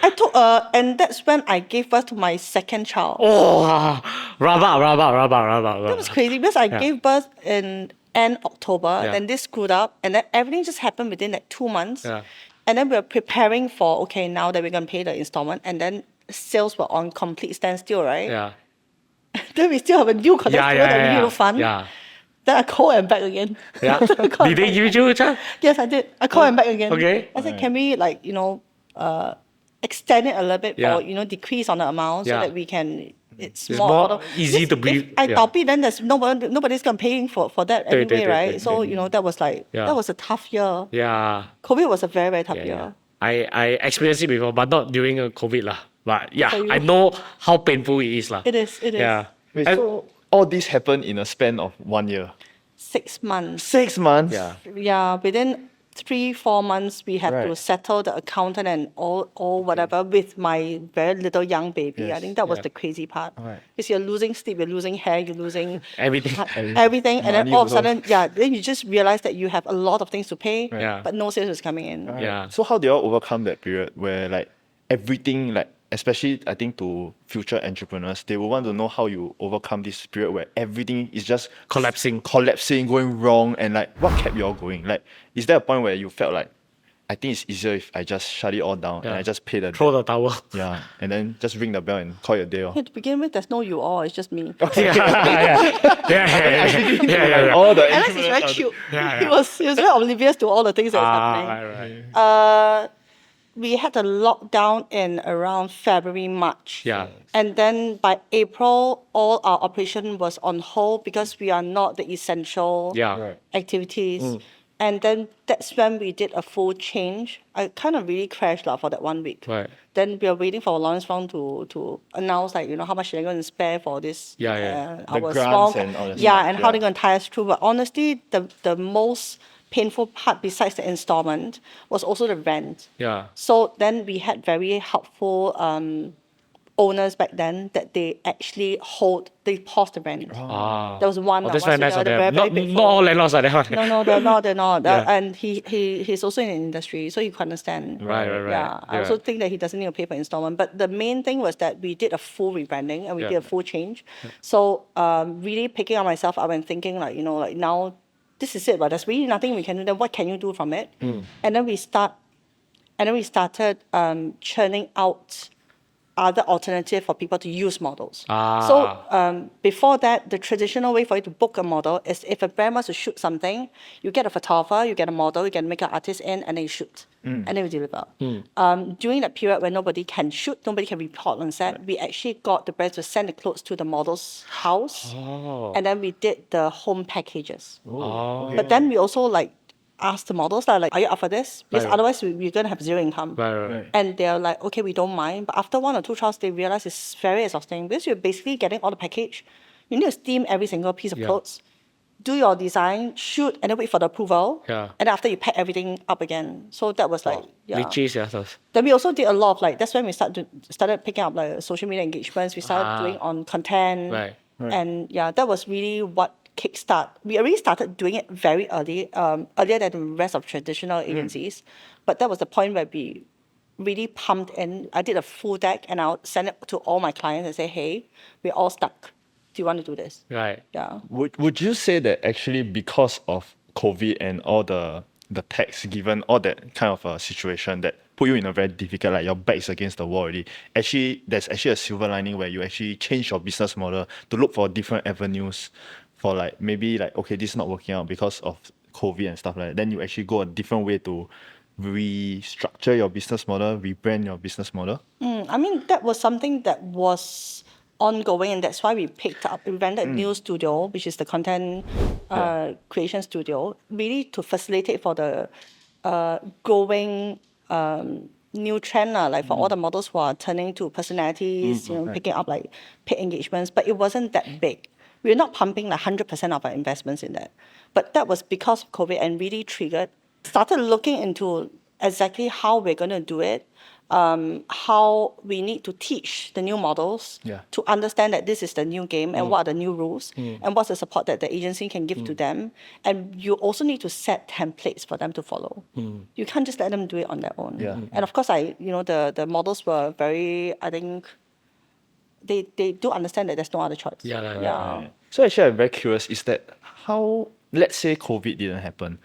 I took and that's when I gave birth to my second child. Oh, rabak. That was crazy because I gave birth in end October, Yeah. then this screwed up, and then everything just happened within like 2 months. Yeah. And then we were preparing for, okay, now that we're going to pay the installment, and then sales were on complete standstill, right? Yeah. Then we still have a new contact studio that we need to fund. Yeah. Then I call and back again. Yeah. Did they give you a chance? Yes, I did. I call and back again. Okay. I said, can we extend it a little bit Yeah. or decrease on the amount so Yeah. that we can. It's more more easy to breathe. If I Yeah. copy, then there's nobody's gonna paying for that anyway, right? So that was like Yeah. that was a tough year. Yeah. COVID was a very very tough Yeah. year. I experienced it before, but not during a COVID lah. But yeah, For you? I know how painful it is lah. It is. Yeah. Wait, And- so all this happened in a span of 1 year. 6 months. 6 months? Yeah. Yeah, within 3-4 months we had to Right. settle the accountant and all whatever with my very little young baby. I Yes. think that was Yeah. the crazy part. Right. Because you're losing sleep, you're losing hair, you're losing Everything. everything, and then Money all of a also. sudden, then you just realize that you have a lot of things to pay, Yeah. but no sales is coming in. Yeah. So how do you all overcome that period where like everything, like especially I think to future entrepreneurs, they will want to know how you overcome this period where everything is just Collapsing. going wrong, and like what kept you all going? Like, is there a point where you felt like, I think it's easier if I just shut it all down and I just pay the Throw debt. the towel. Yeah, and then just ring the bell and call it a day. Yeah, to begin with, there's no you all, it's just me. Yeah. All the Alex is very entrepreneurs- cute. Yeah. He was very oblivious to all the things that was happening. Right. We had a lockdown in around February, March. Yeah. And then by April, all our operation was on hold because we are not the essential Yeah. Right. activities. And then that's when we did a full change. I kind of really crashed for that 1 week. Right. Then we are waiting for Lawrence Fong to announce how much they're going to spare for this. Yeah, yeah. The Our grants small, and all that yeah, stuff, and how yeah. they're going to tie us through. But honestly, the most painful part besides the installment was also the rent. Yeah. So then we had very helpful owners back then that they actually they paused the rent. There was one. Oh, that's very nice of them. Very Not grateful. all landlords are that one. No, they're not. They're not. Yeah. And he's also in the industry, so you can understand. Right. Yeah, I also think that he doesn't need to pay for installment. But the main thing was that we did a full rebranding and we Yeah. did a full change. So really picking on myself up and thinking now this is it, but there's really nothing we can do. Then what can you do from it? And then we started churning out other alternative for people to use models. So before that, the traditional way for you to book a model is if a brand wants to shoot something, you get a photographer, you get a model, you get a makeup artist in, and then you shoot. And then we deliver. During that period when nobody can shoot, nobody can report on set, we actually got the brands to send the clothes to the model's house. And then we did the home packages. But then we also asked the models, are you up for this? Because Right. otherwise we're going to have zero income. Right. And they're like, okay, we don't mind. But after 1 or 2 trials, they realize it's very exhausting because you're basically getting all the package. You need to steam every single piece of Yeah. clothes, do your design, shoot, and then wait for the approval. Yeah. And then after you pack everything up again. So that was Riches, yeah. Those. Then we also did a lot of that's when we started picking up social media engagements. We started doing on content. Right. And that was really what kickstart. We already started doing it very early, earlier than the rest of traditional agencies. But that was the point where we really pumped in. I did a full deck and I'll send it to all my clients and say, hey, we're all stuck. Do you want to do this? Right. Yeah. Would you say that actually because of COVID and all the tax given, all that kind of a situation that put you in a very difficult, like your back is against the wall already, actually there's actually a silver lining where you actually change your business model to look for different avenues for maybe okay, this is not working out because of COVID and stuff like that. Then you actually go a different way to restructure your business model, rebrand your business model. I mean, that was something that was ongoing, and that's why we rented a new studio, which is the content creation studio, really to facilitate for the growing new trend, for all the models who are turning to personalities, picking up paid engagements, but it wasn't that big. We're not pumping 100% of our investments in that. But that was because of COVID and really started looking into exactly how we're going to do it, how we need to teach the new models to understand that this is the new game and what are the new rules and what's the support that the agency can give to them. And you also need to set templates for them to follow. You can't just let them do it on their own. Yeah. And of course, the models were very, I think, they do understand that there's no other choice. Yeah. So actually, I'm very curious, is that how, let's say COVID didn't happen,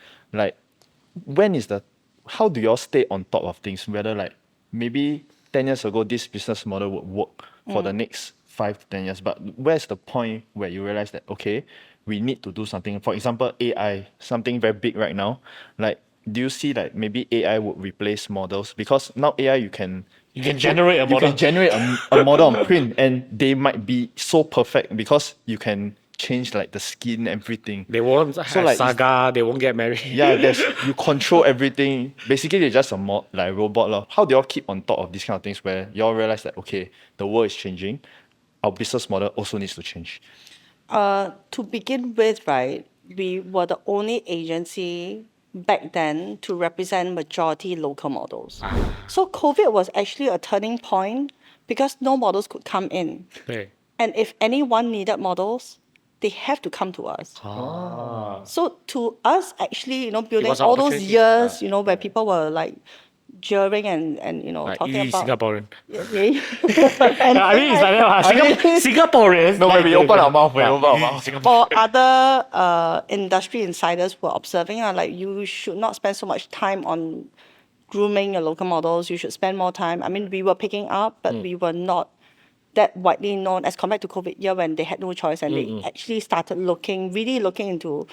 how do you all stay on top of things? Whether maybe 10 years ago, this business model would work for the next 5 to 10 years, but where's the point where you realize that, okay, we need to do something? For example, AI, something very big right now. Do you see maybe AI would replace models? Because now AI, you can generate a model. You can generate a model on print, and they might be so perfect because you can change the skin, everything. They won't have saga, they won't get married. Yeah, you control everything. Basically, they're just a robot. Lah. How do y'all keep on top of these kind of things where y'all realize that, okay, the world is changing, our business model also needs to change? To begin with, right, we were the only agency back then to represent majority local models. So COVID was actually a turning point because no models could come in. Right. And if anyone needed models, they have to come to us. So to us, actually, building was an all those opportunity. years, where people were jeering and talking about Singaporean. Yeah. I mean, it's like that. Singaporeans. No, like, we open our mouth. We open our mouth. or other industry insiders were observing, like you should not spend so much time on grooming your local models. You should spend more time. I mean, we were picking up, but we were not that widely known as compared to COVID year when they had no choice and they actually started really looking into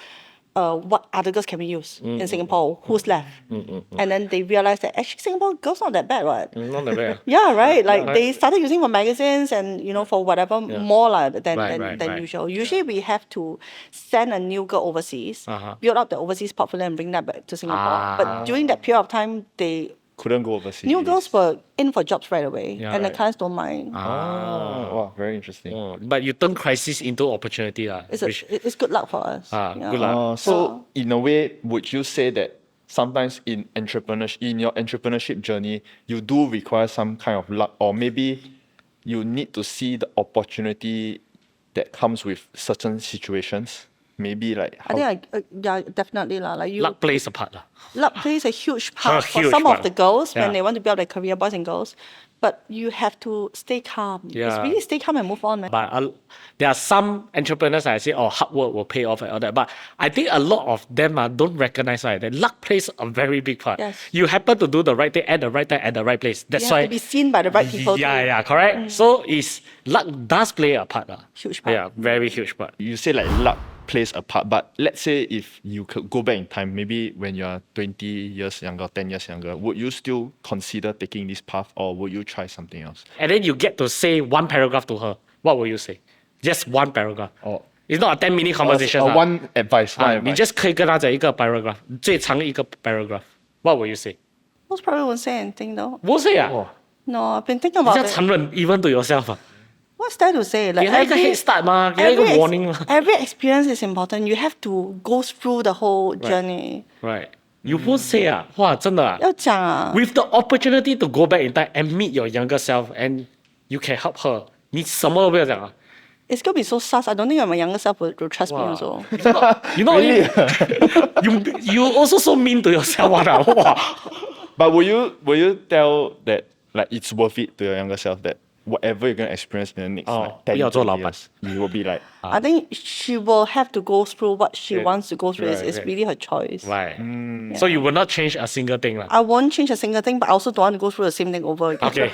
what other girls can we use in Singapore, who's left. And then they realized that actually Singapore girls not that bad, right? Not that bad. Yeah, right. Like they started using for magazines and for whatever more than Right. usual. Usually we have to send a new girl overseas, build up the overseas portfolio and bring that back to Singapore. But during that period of time, Couldn't go overseas. new girls were in for jobs right away, Yeah, and the right. clients don't mind. Wow, very interesting. But you turn crisis into opportunity. It's good luck for us. Good luck. So in a way, would you say that sometimes in your entrepreneurship journey, you do require some kind of luck, or maybe you need to see the opportunity that comes with certain situations? Maybe like how, I think definitely like Luck plays a part. luck plays a huge part for huge some part. of the girls Yeah. when they want to build their career, boys and girls. But you have to stay calm. It's Yeah. really stay calm and move on, man. But there are some entrepreneurs I say, hard work will pay off and all that. But I think a lot of them don't recognize that luck plays a very big part. Yes. You happen to do the right thing at the right time at the right place. That's You why have to be seen by the right people. too. Yeah, correct. So luck does play a part. Huge part. Yeah, very huge part. you say like luck plays a part, but let's say if you could go back in time, maybe when you're 20 years younger, 10 years younger, would you still consider taking this path, or would you try something else? And then you get to say one paragraph to her. What will you say? Just one paragraph. Oh. It's not a 10-minute conversation. One advice. 你 just 可以跟他讲一个 paragraph，最长一个 paragraph. What will you say? Most probably won't say anything though. 不是呀， No, I've been thinking 你 about 这 it. 残忍 even to yourself 啊， What's there to say? 给他一个 head start 嘛，给他一个 warning 嘛。 every experience is important. You have to go through the whole journey. Right. You won't say 啊，哇，真的啊。要讲啊。 With the opportunity to go back in time and meet your younger self and you can help her，你什么都不要讲啊。 It's gonna be so sus. I don't think my younger self will trust me Wow. also. You know, you also so mean to yourself 啊，哇。 But will you tell that like it's worth it to your younger self that whatever you're gonna experience in the next like 10 不要做老板。 years, you will be like I think she will have to go through what she wants to go through. It's right. really her choice. Right. So you will not change a single thing 啦。 I won't change a single thing, but I also don't want to go through the same thing over again. Okay.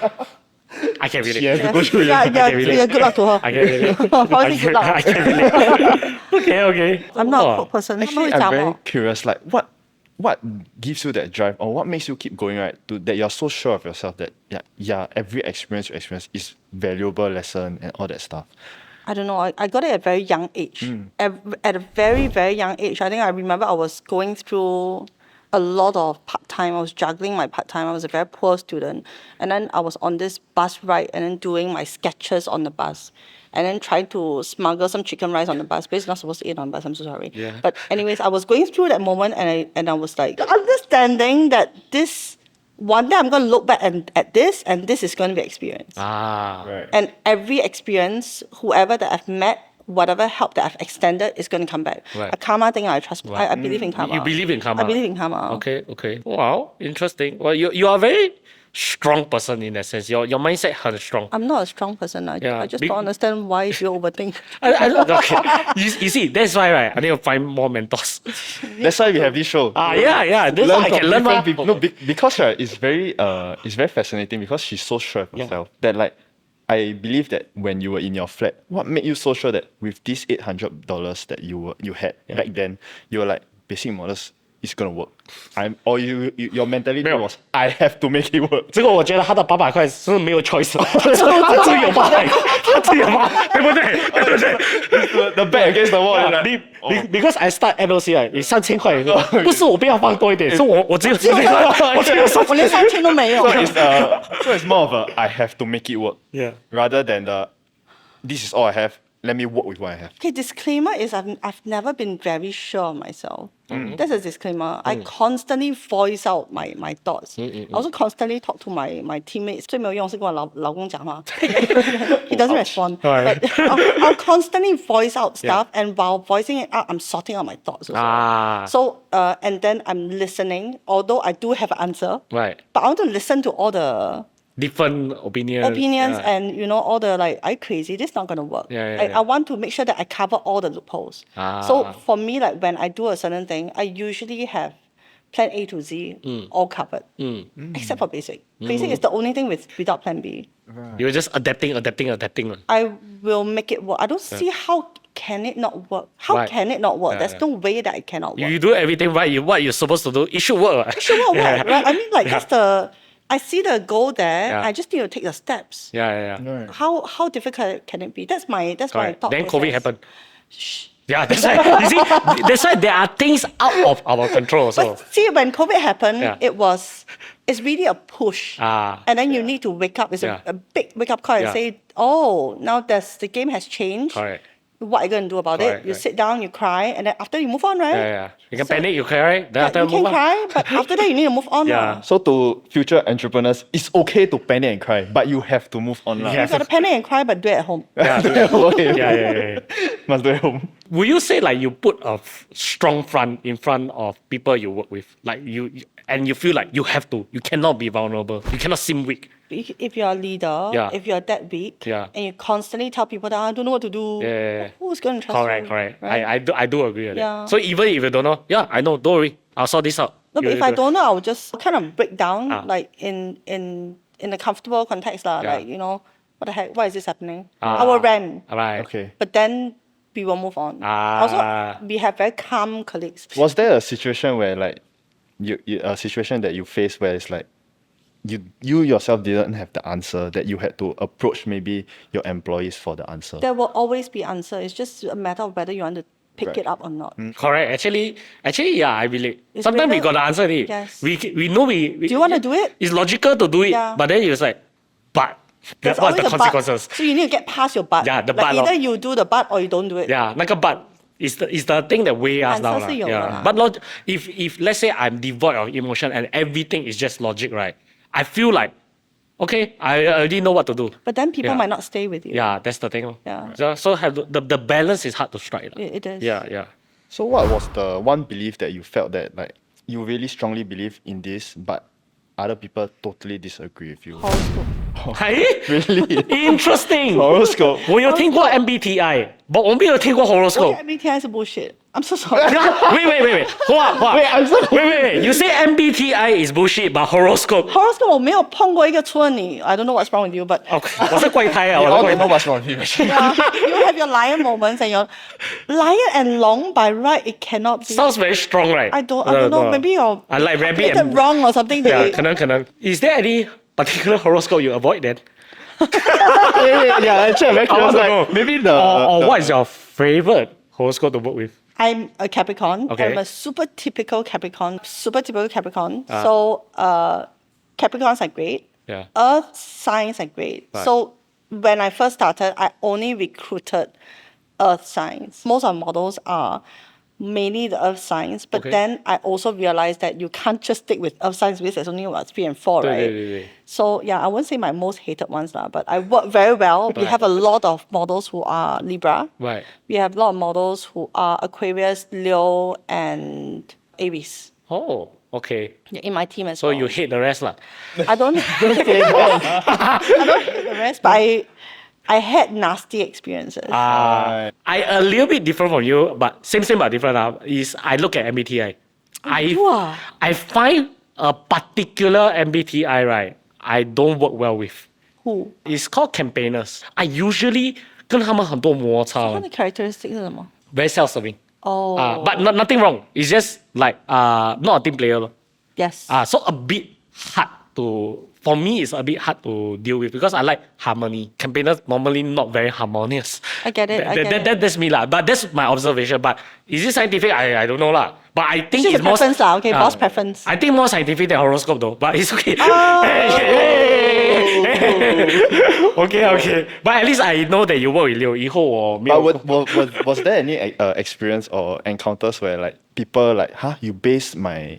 I can relate. she has to go through it. Yeah, good luck to her. I can relate. Honestly, good luck. I can relate. Okay. I'm not a Wow. cook person. Actually, I'm very curious, like what gives you that drive, or what makes you keep going, right? That you're so sure of yourself that every experience you experience is valuable lesson and all that stuff. I don't know. I got it at a very young age. At a very, very young age. I think I remember I was going through a lot of part-time. I was juggling my part-time. I was a very poor student. And then I was on this bus ride and then doing my sketches on the bus. And then trying to smuggle some chicken rice on the bus. But it's not supposed to eat on the bus. I'm so sorry. Yeah. But anyways, I was going through that moment and I was like, understanding that this, one day I'm going to look back at this and this is going to be experience. Right. And every experience, whoever that I've met, whatever help that I've extended is going to come back. Right. A karma thing, I trust. I believe in karma. You believe in karma? I believe in karma. Okay. Wow, interesting. Well, you are a very strong person in that sense. Your mindset 很 strong. I'm not a strong person. Yeah, I just big- don't understand why you overthink. Okay. You see, that's why, right? I need to find more mentors. That's why we have this show. Yeah. That's why I from can learn different more. people. No, because right, it's very fascinating because she's so sure of herself that like I believe that when you were in your flat, what made you so sure that with this $800 that you had back then, you were like basic models is gonna work. Your mentality was I have to make it work. 这个我觉得他的800块是没有 choice 的，他只有800，他只有800，对不对？ The back against the wall. Yeah, like, because I start LOC 啊，你3000块，不是我不要放多一点，是我只有3000块，我只有我连3000都没有。 so it's more of a I have to make it work. Yeah. Rather than this is all I have. let me work with what I have. Okay, disclaimer is I've never been very sure of myself. That's a disclaimer. I constantly voice out my thoughts. I also constantly talk to my teammates. 最没有用是跟我老公讲话. He doesn't respond. Right. But I'll constantly voice out stuff, and while voicing it out, I'm sorting out my thoughts also. So and then I'm listening. Although I do have an answer, Right. but I want to listen to all the Different opinions. Yeah. and all the like, are you crazy? This is not gonna work. I want to make sure that I cover all the loopholes. So for me, like when I do a certain thing, I usually have plan A to Z all covered, except for basic. Basic is the only thing without plan B. You're just adapting. I will make it work. I don't see how can it not work. How can it not work? There's no way that it cannot work. You do everything right. What you're supposed to do, it should work. It should work, right? I mean, like that's the. I see the goal there. I just need to take the steps. Yeah. Right. How difficult can it be? That's my thought Then process. COVID happened. Yeah, that's why. You see, that's why there are things out of our control. So But see, when COVID happened, it's really a push. And then you need to wake up. It's a big wake up call and say, oh, now the game has changed. Correct. What are you going to do about it? You sit down, you cry, and then after you move on, right? Yeah. You can panic, you cry, then after you move can on. cry, but after that you need to move on. Yeah. So to future entrepreneurs, it's okay to panic and cry, but you have to move on. You got to panic and cry, but do it at home. Okay. Yeah. Must do it at home. Will you say like you put a strong front in front of people you work with, like and you feel like you have to, you cannot be vulnerable, you cannot seem weak. If you're a leader, if you're that weak, and you constantly tell people that I don't know what to do, who's going to trust you? Correct. Right? I do agree with Yeah. that. So even if you don't know, I know, don't worry, I'll sort this out. No, but if I don't know, I'll just kind of break down, like in a comfortable context, like what the heck, why is this happening? I will rant. Right. Okay. But then we will move on. Also, we have very calm colleagues. Was there a situation where like a situation that you faced where it's like you yourself didn't have the answer, that you had to approach maybe your employees for the answer? There will always be answer. It's just a matter of whether you want to pick it up or not. Correct. Actually, yeah, I relate. Sometimes we got the answer. Yes. We know we Do you want to do it? It's logical to do it, but then it's like, but There's what's the always a consequences? but. So you need to get past your but. Yeah, the like but either you do the but or you don't do it. Yeah, 那个 but is the thing that weigh us down. 是有的啦。 But if let's say I'm devoid of emotion and everything is just logic, right? I feel like, okay, I already know what to do. But then people might not stay with you. Yeah, that's the thing. Yeah. So the balance is hard to strike. It is. Yeah. So what was the one belief that you felt that like you really strongly believe in this, but other people totally disagree with you? Horoscope. Hey? Really? Interesting. Horoscope. 我有听过 MBTI, but 我没有听过 horoscope. MBTI 是 bullshit. I'm so sorry. Wait. Hold on. Wait, I'm sorry. Wait. You say MBTI is bullshit, but horoscope. Horoscope 我没有碰过一个除了你 I don't know what's wrong with you, but Okay, 我是怪胎啊， We 我 all 是怪 don't know what's wrong with you. Actually. you have your lion moments and your lion and long by right it cannot be. Sounds very strong, right? I don't know. Maybe you're I like rabbit calculated and wrong or something. yeah, That 可能. Is there any particular horoscope you avoid then? yeah, actually I'm very curious. Like, maybe or what is your favorite horoscope to work with? I'm a Capricorn. Okay. I'm a super typical Capricorn. So Capricorns are great. Yeah. Earth signs are great. Right. So when I first started, I only recruited Earth signs. Most of the models are mainly the Earth signs, but then I also realized that you can't just stick with Earth signs because there's only about 3 and 4, right? 对. So yeah, I won't say my most hated ones lah, but I work very well. We have a lot of models who are Libra. Right. We have a lot of models who are Aquarius, Leo, and Aries Oh, okay. in my team as So well. you hate the rest lah. I don't hate the rest, but I had nasty experiences. I a little bit different from you, but same but different. Is I look at MBTI. I find a particular MBTI, right, I don't work well with. Who? It's called campaigners. I usually 跟他们很多摩擦他的 characteristics 是什么？ very self-serving. Oh. But nothing wrong. It's just like not a team player. Yes. So a bit hard for me, it's a bit hard to deal with because I like harmony. Campaigners normally not very harmonious. I get it. That's me lah. But that's my observation. But is it scientific? I don't know lah. But I think It's it's more preference lah. Okay, boss preference. I think more scientific than horoscope though. But it's okay. Oh. Hey. Okay. But at least I know that you work with Leo. 以后我没有 But was there any experience or encounters where like people like, you based my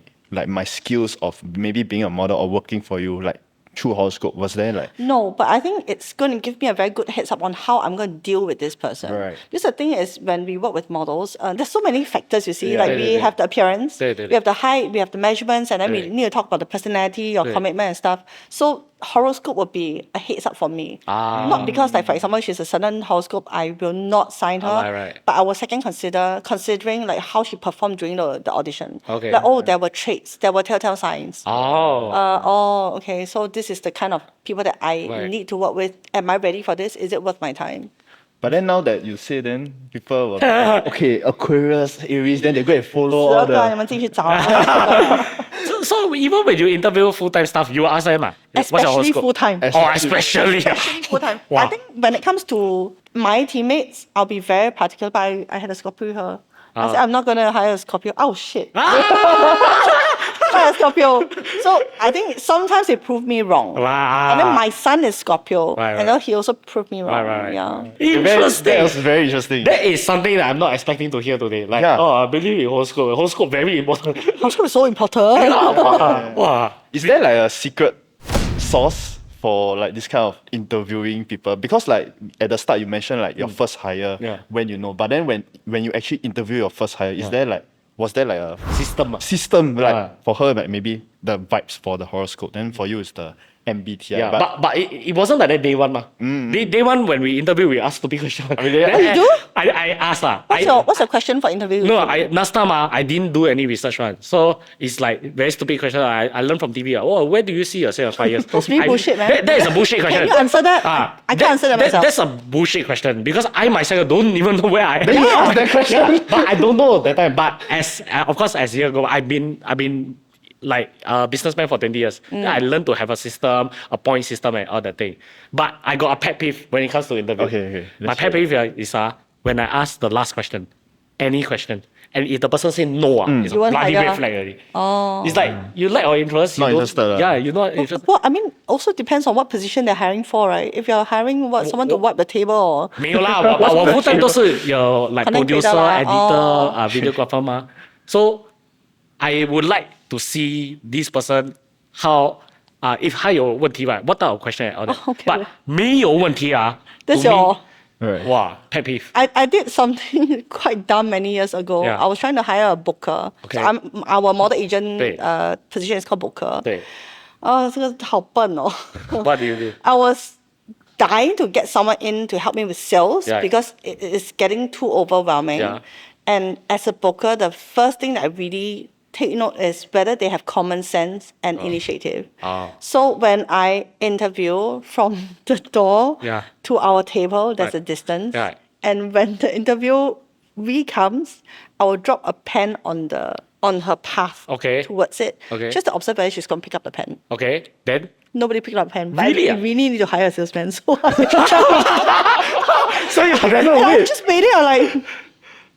skills of maybe being a model or working for you like through horoscope? Was there like No, but I think it's going to give me a very good heads up on how I'm going to deal with this person. Right. Because the thing is, when we work with models, there's so many factors, you see. Yeah. Like we have the appearance, 对。 we have the height, we have the measurements, and then we 对。 need to talk about the personality, your 对。 commitment and stuff. So horoscope would be a heads up for me. Not because, like, for example, she's a certain horoscope, I will not sign her. Right. But I will second considering like how she performed during the audition. Okay. Like, oh, there were traits, there were telltale signs. Oh. Okay. So this is the kind of people that I Right. need to work with. Am I ready for this? Is it worth my time? But then now that you say, then people will okay, Aquarius, Aries, then they go and follow all 12个 the 你们自己去找啊 So even when you interview full-time staff, you ask them, what's your Especially horoscope? full-time. Oh, especially. Especially full-time. Wow. I think when it comes to my teammates, I'll be very particular. But I had a Scorpio here. I said, I'm not going to hire a Scorpio. Oh, shit. A Scorpio. So I think sometimes they prove me wrong. Wow. And then my son is Scorpio. Right. And then he also proved me wrong. Right. Yeah. Interesting. That was very interesting. That is something that I'm not expecting to hear today. Like, Yeah. I believe in horoscope. Horoscope very important. Horoscope is so important. Wow. Is there like a secret sauce for like this kind of interviewing people? Because like at the start you mentioned like your first hire Yeah. when you know, but then when you actually interview your first hire, was there like a system like for her, like maybe the vibes for the horoscope, then for you it's the MBTI. Yeah, but it wasn't like that day one. Day one when we interview, we ask stupid questions. Really? Then Oh, you do? I asked What's your question for interview? No, last time I didn't do any research one. So it's like very stupid question. I learned from TV. Oh, where do you see yourself in 5 years? That's really bullshit, man. That is a bullshit question. Can you answer that? I can't answer that myself. That's a bullshit question because I myself don't even know where I am. Then you ask that question. But I don't know that time. But of course, as year go, I've been like a businessman for 20 years. I learned to have a system, a point system and all that thing. But I got a pet peeve when it comes to interview. Okay. My pet peeve is when I ask the last question, any question, and if the person say no, it's a You won't bloody hire. red flag already. It's like you like our interest, you Not don't- interested, Yeah, you're not interested. Well, I mean, also depends on what position they're hiring for, right? If you're hiring someone to wipe the table or 没有啦，我 full time 都是有 like Content producer, creator lah. editor, videographer 嘛。So I would like to see this person how if 他有问题 right, what type of question and all that. Okay. But 没有问题啊 that's to me, your. Right. Wow, pet peeve. I did something quite dumb many years ago. Yeah. I was trying to hire a booker. Okay. So our model agent 对。 position is called booker. 对 这个好笨哦。 What do you do? I was dying to get someone in to help me with sales Yeah. because it is getting too overwhelming. Yeah. And as a booker, the first thing that I really take note is whether they have common sense and initiative. Oh. So when I interview from the door Yeah. to our table, there's Right. a distance. Right. And when the interviewee comes, I will drop a pen on her path Okay. towards it. Okay. Just to observe whether she's going to pick up the pen. Okay, then Nobody picked up the pen. But Really? I really need to hire a salesman. So so you never I'm wait. just waiting. I'm like,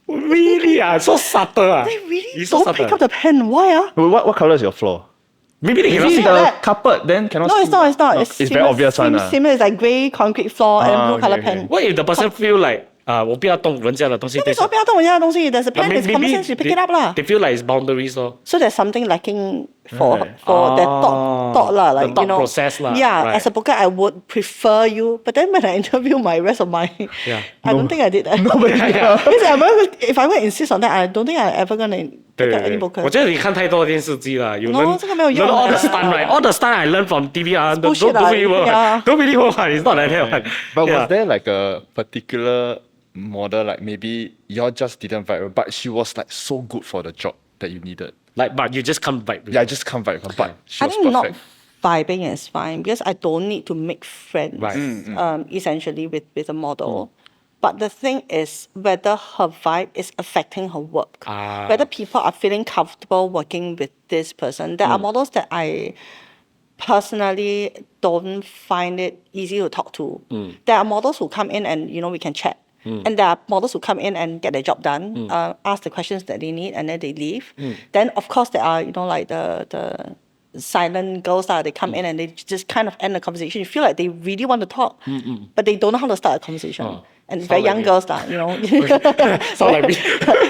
Really so subtle they really It's so don't pick subtle. up the pen. Why? What color is your floor? Maybe they cannot Maybe see. that. the that. carpet then cannot No, see. it's not. It's not. It's very obvious one. Similar. It's like grey concrete floor and blue okay, color okay. pen. What if the person feel like 我不要动人家的东西？ No, 不要动人家的东西. There's a pen. There's common sense. You pick it up lah. They feel like it's boundaries lor. So there's something lacking for Right. that thought lah, like thought you know. process lah, Yeah, right. as a booker, I would prefer you. But then when I interview my rest of my, Yeah. I don't think I did that. Yeah. Because if I'm going to insist on that, I don't think I'm ever going to 对 pick 对 up any 对， booker. 我觉得你看太多电视机了。You No, learn 这个没有用 learn all the 的 stunt right. All the stunt I learn from TV don't bullshit really work. yeah. Don't really work. It's not like that one. But Yeah. was there like a particular model, like maybe y'all just didn't vibe, but she was like so good for the job that you needed? Like, but you just can't vibe. Yeah, I just can't vibe, but she I was think perfect. not vibing is fine because I don't need to make friends. Right. Essentially with a model. But the thing is whether her vibe is affecting her work. Ah. Whether people are feeling comfortable working with this person. There are models that I personally don't find it easy to talk to. There are models who come in and we can chat. And there are models who come in and get their job done, ask the questions that they need, and then they leave. Then of course there are like the silent girls they come in and they just kind of end the conversation. You feel like they really want to talk, but they don't know how to start a conversation. And very like young me. girls, Sound like me.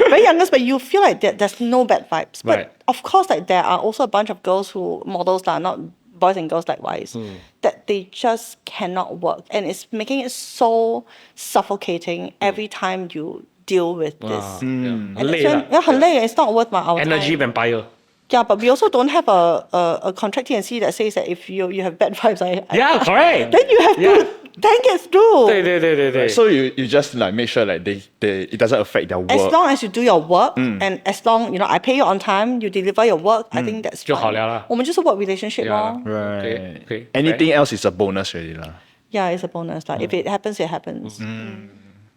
very young girls, but you feel like there's no bad vibes. But Right. of course, like there are also a bunch of girls who models not boys and girls likewise, that they just cannot work, and it's making it so suffocating every time you deal with this. And 很累啦。 it's 很累, it's not worth our Energy time. vampire. Yeah, but we also don't have a contract T&C that says that if you have bad vibes, Yeah, correct. then you have to then get through. 对。 So you just like make sure like they it doesn't affect their work. As long as you do your work, and as long I pay you on time, you deliver your work, I think that's 就好 fine. 了啦。我们就是 work relationship Yeah. 咯。 Right. Okay. Anything else is a bonus really lah. Yeah, it's a bonus. Like if it happens, it happens.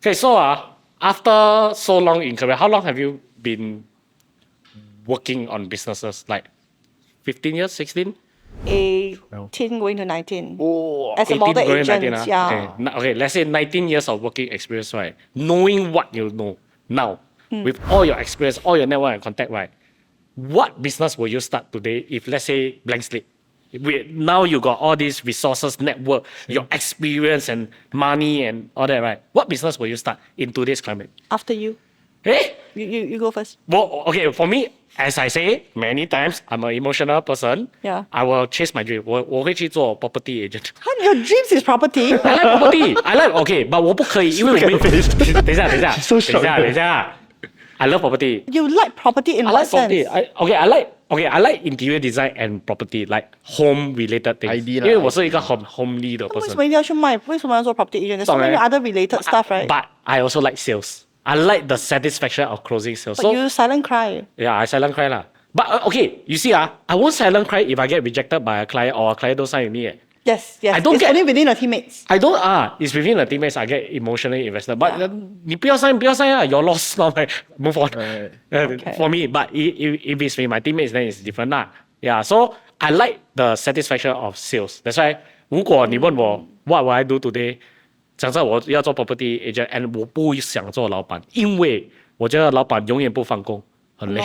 Okay, so after so long in career, how long have you been working on businesses? Like 15 years, 16? 18 going to 19. Oh, As a 18 model going agent, 19, yeah. Okay, let's say 19 years of working experience, right? Knowing what you know now, with all your experience, all your network and contact, right? What business will you start today if, let's say, blank slate? Now you got all these resources, network, your experience and money and all that, right? What business will you start in today's climate? After you. Eh? You go first. Well, okay, for me, as I say many times, I'm an emotional person. Yeah. I will chase my dream. 我会去做 property agent. Your dreams is property. I like property. I like okay, but 我不可以，因为我没有。等一下，等一下， So shocked. 等一下。I love property. You like property in I what like property. sense? I like interior design and property, like home related things. ID 啦，因为我是一个很 homely 的为什 person. 么一定要去卖？为什么要做 property agent? There's so many other related stuff, right? But I also like sales. I like the satisfaction of closing sales. But So you silent cry. yeah, I silent cry lah. But okay, you see I won't silent cry if I get rejected by a client or a client don't sign with me. Yes. I don't it's get- only within the teammates. I don't it's within the teammates I get emotionally invested. But 你不要 sign your loss now. Move on. Right. Okay. For me, but if it's with my teammates, then it's different lah. Yeah, so I like the satisfaction of sales. That's why 如果你问我 what will I do today， 讲真我要做 property agent and 我不想做老板，因为我觉得老板永远不放工，很累，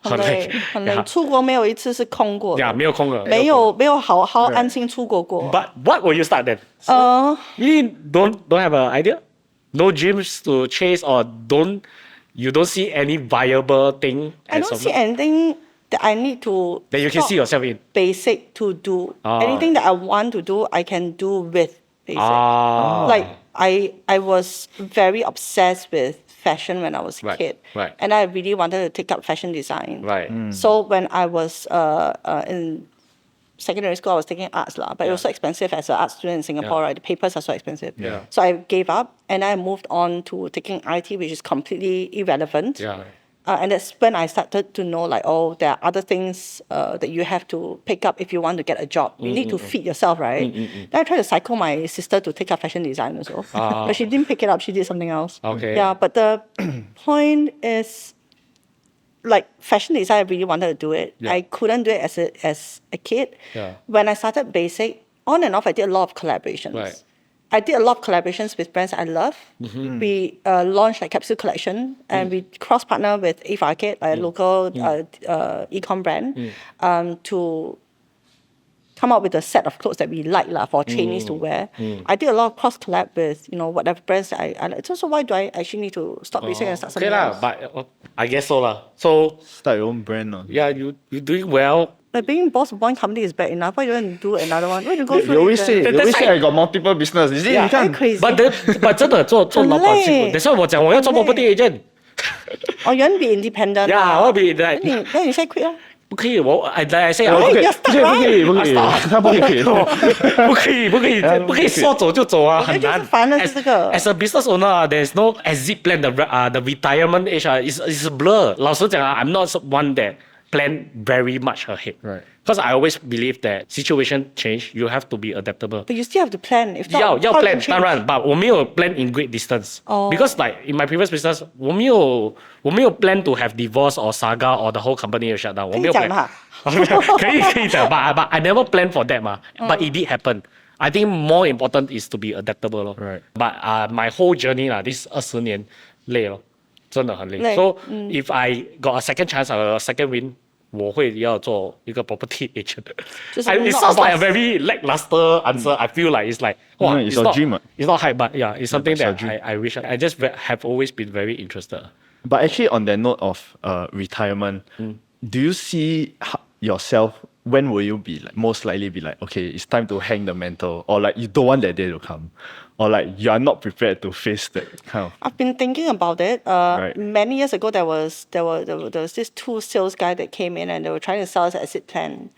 很累，很累。出国没有一次是空过的。呀，没有空了。没有好好安心出国过。 But what will you start then? You don't have an idea? No dreams to chase or you don't see any viable thing? I don't see anything that I need to. That you can see yourself in. Basic to do. Anything that I want to do, I can do with basic. Like I was very obsessed with fashion when I was a kid. Right. And I really wanted to take up fashion design. Right. So when I was in secondary school, I was taking arts but it was so expensive as an art student in Singapore, right? The papers are so expensive. Yeah. So I gave up and I moved on to taking IT, which is completely irrelevant. Yeah. And that's when I started to know there are other things that you have to pick up if you want to get a job. You need to feed yourself, right? Then I tried to psycho my sister to take up fashion design also. But she didn't pick it up. She did something else. Okay. Yeah, but the point is, like fashion design, I really wanted to do it. Yeah. I couldn't do it as a kid. Yeah. When I started basic, on and off, I did a lot of collaborations. Right. I did a lot of collaborations with brands I love. We launched a capsule collection and we cross-partner with Ave Arcade, a local e-com brand, to come up with a set of clothes that we like for trainees to wear. I did a lot of cross-collab with, whatever brands that I like. So why do I actually need to stop basic and start something Okay else? but I guess so lah. So Start your own brand. yeah, you doing well. Like being boss of one company is bad enough. Why don't you do another one? Why don't you go through You always it say, then? you always say I got multiple business. You see, Yeah. you can't. Very crazy. But 真的做老板辛苦。很累。等下我讲我要做 property agent。 Or you want to be independent. Yeah, I want to be like Then you say quit 啊。不可以，I say 不可以， you're stuck, 不可以，他不可以。不可以说走就走啊，很难。我觉得就是烦的是这个。 As a business owner, there's no exit plan. The retirement age is a blur. 老实讲I'm not one that plan very much ahead. Right. Because I always believe that situation change, you have to be adaptable. But you still have to plan. If not, 要 how do you plan change? 当然 but 我没有 plan in great distance. Because like in my previous business, 我没有 plan to have divorce or saga or the whole company will shut down. 我没有 plan. 可以讲 but I never plan for that but it did happen. I think more important is to be adaptable. Right. But my whole journey this 20年累真的很累. 累 So if I got a second chance or a second win, 我会要做一个 property agent. 就是 It not sounds like a about- very lackluster answer. I feel like it's like, wow, it's your dream, It's not hype, but yeah, it's something it's your that dream. I wish I just have always been very interested. But actually, on the note of retirement, do you see yourself? When will you be like most likely be like, okay, it's time to hang the mantle, or like you don't want that day to come, or like you are not prepared to face that kind of. I've been thinking about it. Right. Many years ago, there was this two sales guy that came in and they were trying to sell us an exit plan.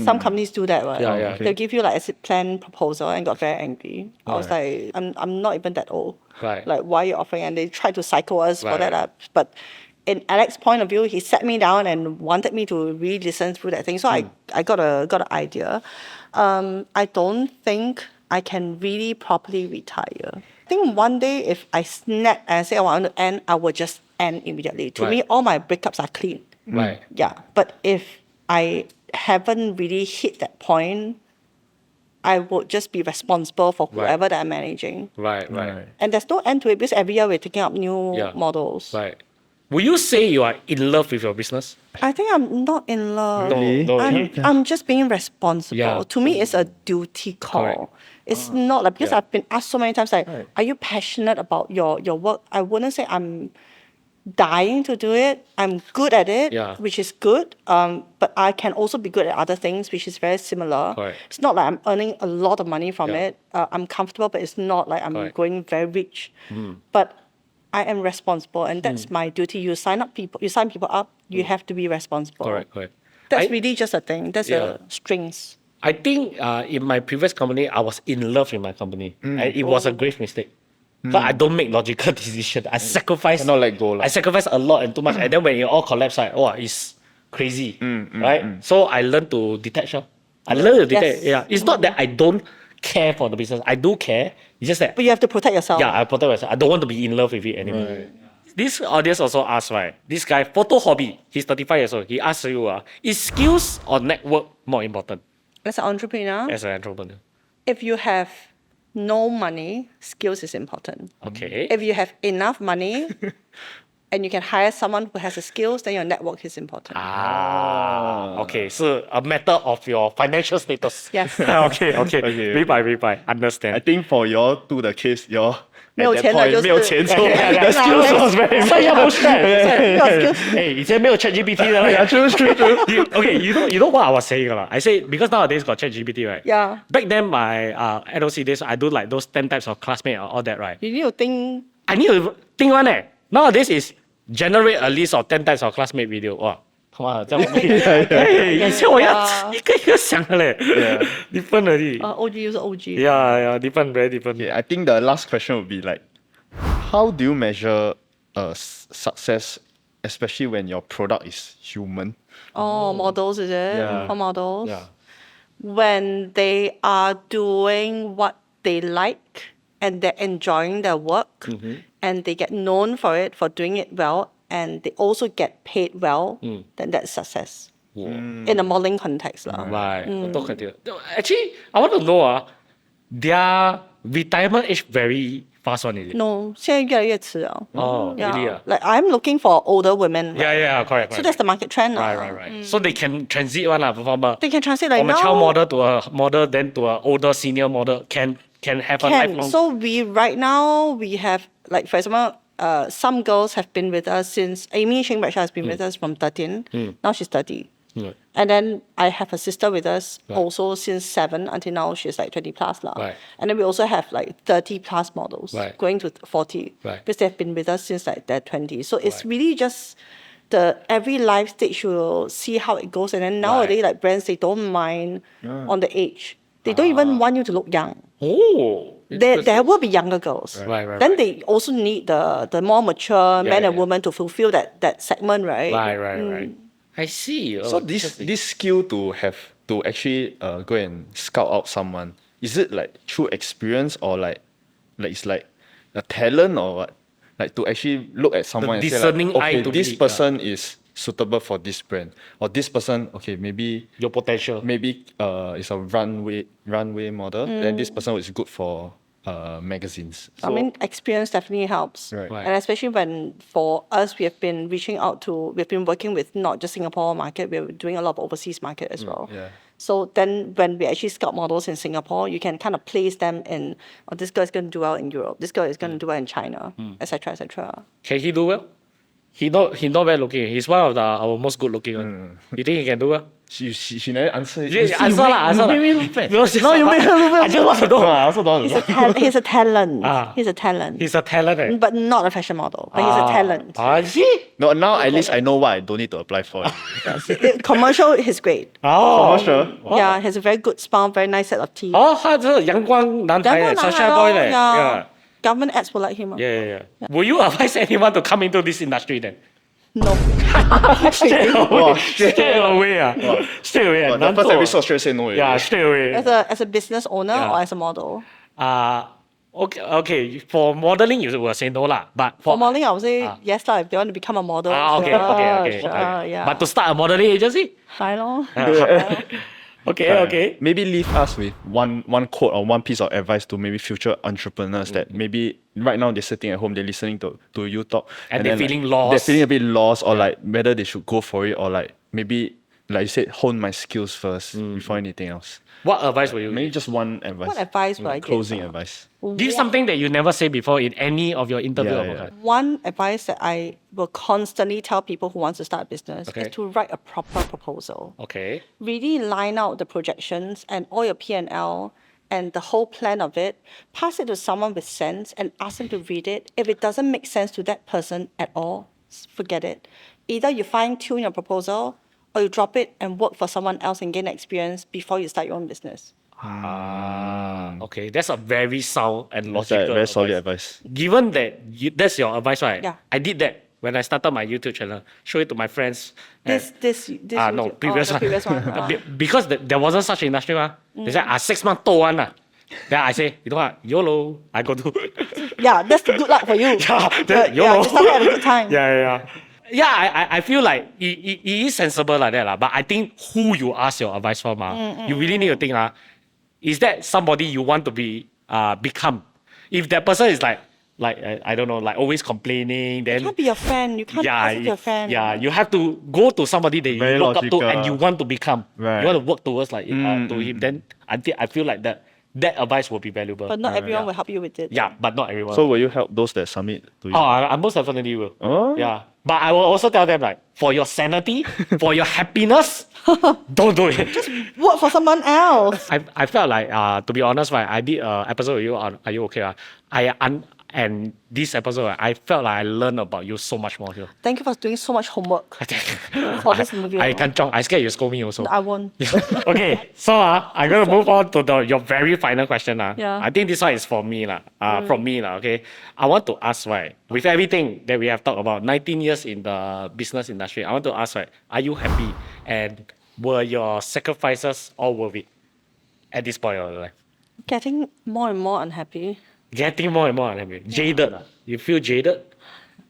Some companies do that, right? Yeah, yeah. Okay. They'll give you like exit plan proposal and got very angry. I was like, I'm not even that old. Right. Like, why are you offering? And they tried to psycho us for Right, that. right. But in Alex's point of view, he sat me down and wanted me to really listen through that thing. So I got an idea. I don't think I can really properly retire. I think one day if I snap and say I want to end, I will just end immediately. To me, Right. all my breakups are clean. Right. Yeah. But if I haven't really hit that point, I would just be responsible for Right. whoever that I'm managing. Right. And there's no end to it because every year we're taking up new Yeah. models. Right. Will you say you are in love with your business? I think I'm not in love. Really? No, I'm just being responsible. Yeah. To me, it's a duty call. Correct. It's not like, because Yeah. I've been asked so many times, like, are you passionate about your work? I wouldn't say I'm dying to do it. I'm good at it, Yeah. which is good. But I can also be good at other things, which is very similar. Correct. It's not like I'm earning a lot of money from Yeah. it. I'm comfortable, but it's not like I'm Correct. going very rich. But I am responsible, and that's my duty. You sign people up. You have to be responsible. Correct. That's I- really just a thing. That's Yeah. a strings. I think in my previous company, I was in love with my company. And it was a grave mistake. But I don't make logical decisions. I sacrifice. Cannot let go lah. I sacrifice a lot and too much. And then when it all collapse, like, oh, it's crazy. Right? So I learned to detach. I learned to detach. Yes. Yeah. It's not that I don't care for the business. I do care. It's just that But you have to protect yourself. yeah, I protect myself. I don't want to be in love with it anymore. This audience also asks, right? This guy, photo hobby, he's 35 years old. He asks you, is skills or network more important As an entrepreneur, as an entrepreneur? if you have no money, skills is important. Okay. If you have enough money and you can hire someone who has the skills, then your network is important. Okay, so a matter of your financial status. Yes. okay. Okay. 明白 understand. I think for y'all to the case, y'all 没有 at that 钱了 point 就是-没有钱 so Yeah, the skills was very 所以要不 share. Your skills. 哎，以前没有 ChatGPT 的。Yeah, true. You know what I was saying I say because nowadays got ChatGPT, right? Yeah. Back then my NOC days I do like those 10 types of classmates or all that, right? You need to think. I need to think one Nowadays is generate a list of 10 types of classmate video. Wow. 哇，这样以前我要一个一个想的嘞。different already. OG 就是 OG. Yeah, different, very different. Okay, I think the last question would be like, how do you measure success, especially when your product is human? Models, is it? Yeah. For models? Yeah. When they are doing what they like and they're enjoying their work and they get known for it, for doing it well, and they also get paid well, then that's success. In a modeling context. Right. 都肯定。Actually, I want to know their retirement age very fast one, is it? No, 现在越来越迟了. Oh, really? Like I'm looking for older women. Yeah, correct. So that's the market trend. Right. So they can transit one from a They can translate like from a now. child model to a model, then to an older senior model. Can have a lifelong. So right now we have, like, for example, some girls have been with us since Amy Shing Baksha has been with us from 13. Now she's 30. And then I have a sister with us also since 7 until now she's like 20 plus. Right. And then we also have like 30 plus models going to 40 because they've been with us since like they're 20. So it's really just every life stage you will see how it goes. And then nowadays, like brands, they don't mind on the age. They don't even want you to look young. Oh. There will be younger girls. Right. Then they also need the more mature men and women to fulfill that segment, right? Right. I see. So this skill to have to actually go and scout out someone, is it like through experience or like it's like a talent or what? Like to actually look at someone and say discerning like, eye okay, to this be- person is suitable for this brand, or this person, okay, maybe your potential. it's a runway model, then this person is good for magazines. I mean, experience definitely helps. Right. Right. And especially when for us, we've been working with not just Singapore market, we're doing a lot of overseas market as well. yeah. So then when we actually scout models in Singapore, you can kind of place them in, oh, this girl is going to do well in Europe, this girl is going to do well in China, etc., etc. Can he do well? He not bad looking. He's one of our most good looking one. You think he can do well? She never answered. Yeah, answer lah, answer lah. You made me look bad. No, you make her look bad. I just want to know. I also don't know. He's a talent. Ah. He's a talent. He's a talent. Eh? But not a fashion model. But he's a talent. See? No, now at least I know what I don't need to apply for. Commercial, he's great. Oh, Commercial? Yeah, he has a very good smile, very nice set of teeth. 哦，他是阳光男孩嘞 sunshine boy 嘞 yeah. Government ads will like him. Yeah. Will you advise anyone to come into this industry then? No. Stay away. Wow. Stay away. Stay away. The 难 first 做 episode straight say no. already. Yeah, stay away. As a business owner Yeah. or as a model? Okay. For modeling, you will say no lah. But For modeling, I would say yes lah. If they want to become a model, okay. yeah. But to start a modeling agency? Try lor. Okay. Maybe leave us with one quote or one piece of advice to maybe future entrepreneurs that maybe right now they're sitting at home, they're listening to you talk. And they're then, feeling They're lost. feeling a bit lost or like whether they should go for it or like maybe, like you said, hone my skills first before anything else. What advice will you Maybe give? just one advice. What advice would I give? Closing advice. Give something that you never say before in any of your interview. Yeah, or yeah. podcast. One advice that I will constantly tell people who want to start a business Okay. is to write a proper proposal. Okay. Really line out the projections and all your P&L and the whole plan of it. Pass it to someone with sense and ask them to read it. If it doesn't make sense to that person at all, forget it. Either you fine-tune your proposal or you drop it and work for someone else and gain experience before you start your own business. Okay. That's a very sound and That's logical very solid advice. advice. Given that that's your advice, right? Yeah. I did that when I started my YouTube channel. Show it to my friends. and- This no, YouTube- previous the one. previous one. Because there wasn't such industry, They said, 6 months to one. Then I say, you know what? YOLO. I go do. Yeah, that's good luck for you. Then Yeah, you started at a good time. Yeah, I feel like it is sensible like that, but I think who you ask your advice from, you really need to think, is that somebody you want to become? If that person is like I don't know, like always complaining, then It can't be your friend. You can't ask it to your friend. yeah, you have to go to somebody that you Very look up to logical. and you want to become. Right. You want to work towards to him. Then I feel like that advice will be valuable. But not everyone will help you with it. Yeah, but not everyone. So will you help those that submit to you? I most definitely will. Oh. Yeah. But I will also tell them like, for your sanity, for your happiness, don't do it. Work for someone else. I felt like, to be honest, right, I did an episode with you on Are You Okay? And this episode, I felt like I learned about you so much more here. Thank you for doing so much homework for this movie. I can't talk. I scared you scold me also. I won't. Okay, so I'm going to move on to your very final question. Yeah. I think this one is for me. From me. Okay. I want to ask, right, with everything that we have talked about, 19 years in the business industry, I want to ask, right, are you happy? And were your sacrifices all worth it at this point of your life? Getting more and more unhappy. Getting more and more unhappy. Jaded. You feel jaded?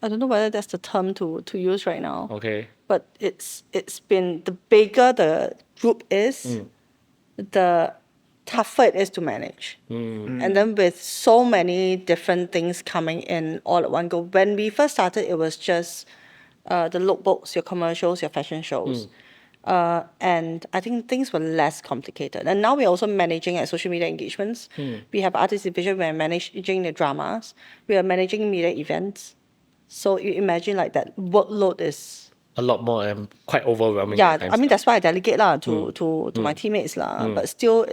I don't know whether that's the term to use right now. Okay. But it's been, the bigger the group is, the tougher it is to manage. And then with so many different things coming in all at one go. When we first started, it was just the lookbooks, your commercials, your fashion shows. And I think things were less complicated. And now we're also managing social media engagements. We have artist division, we're managing the dramas. We are managing media events. So you imagine like that workload is... A lot more and quite overwhelming. Yeah, at times. I mean, that's why I delegate to my teammates. But still,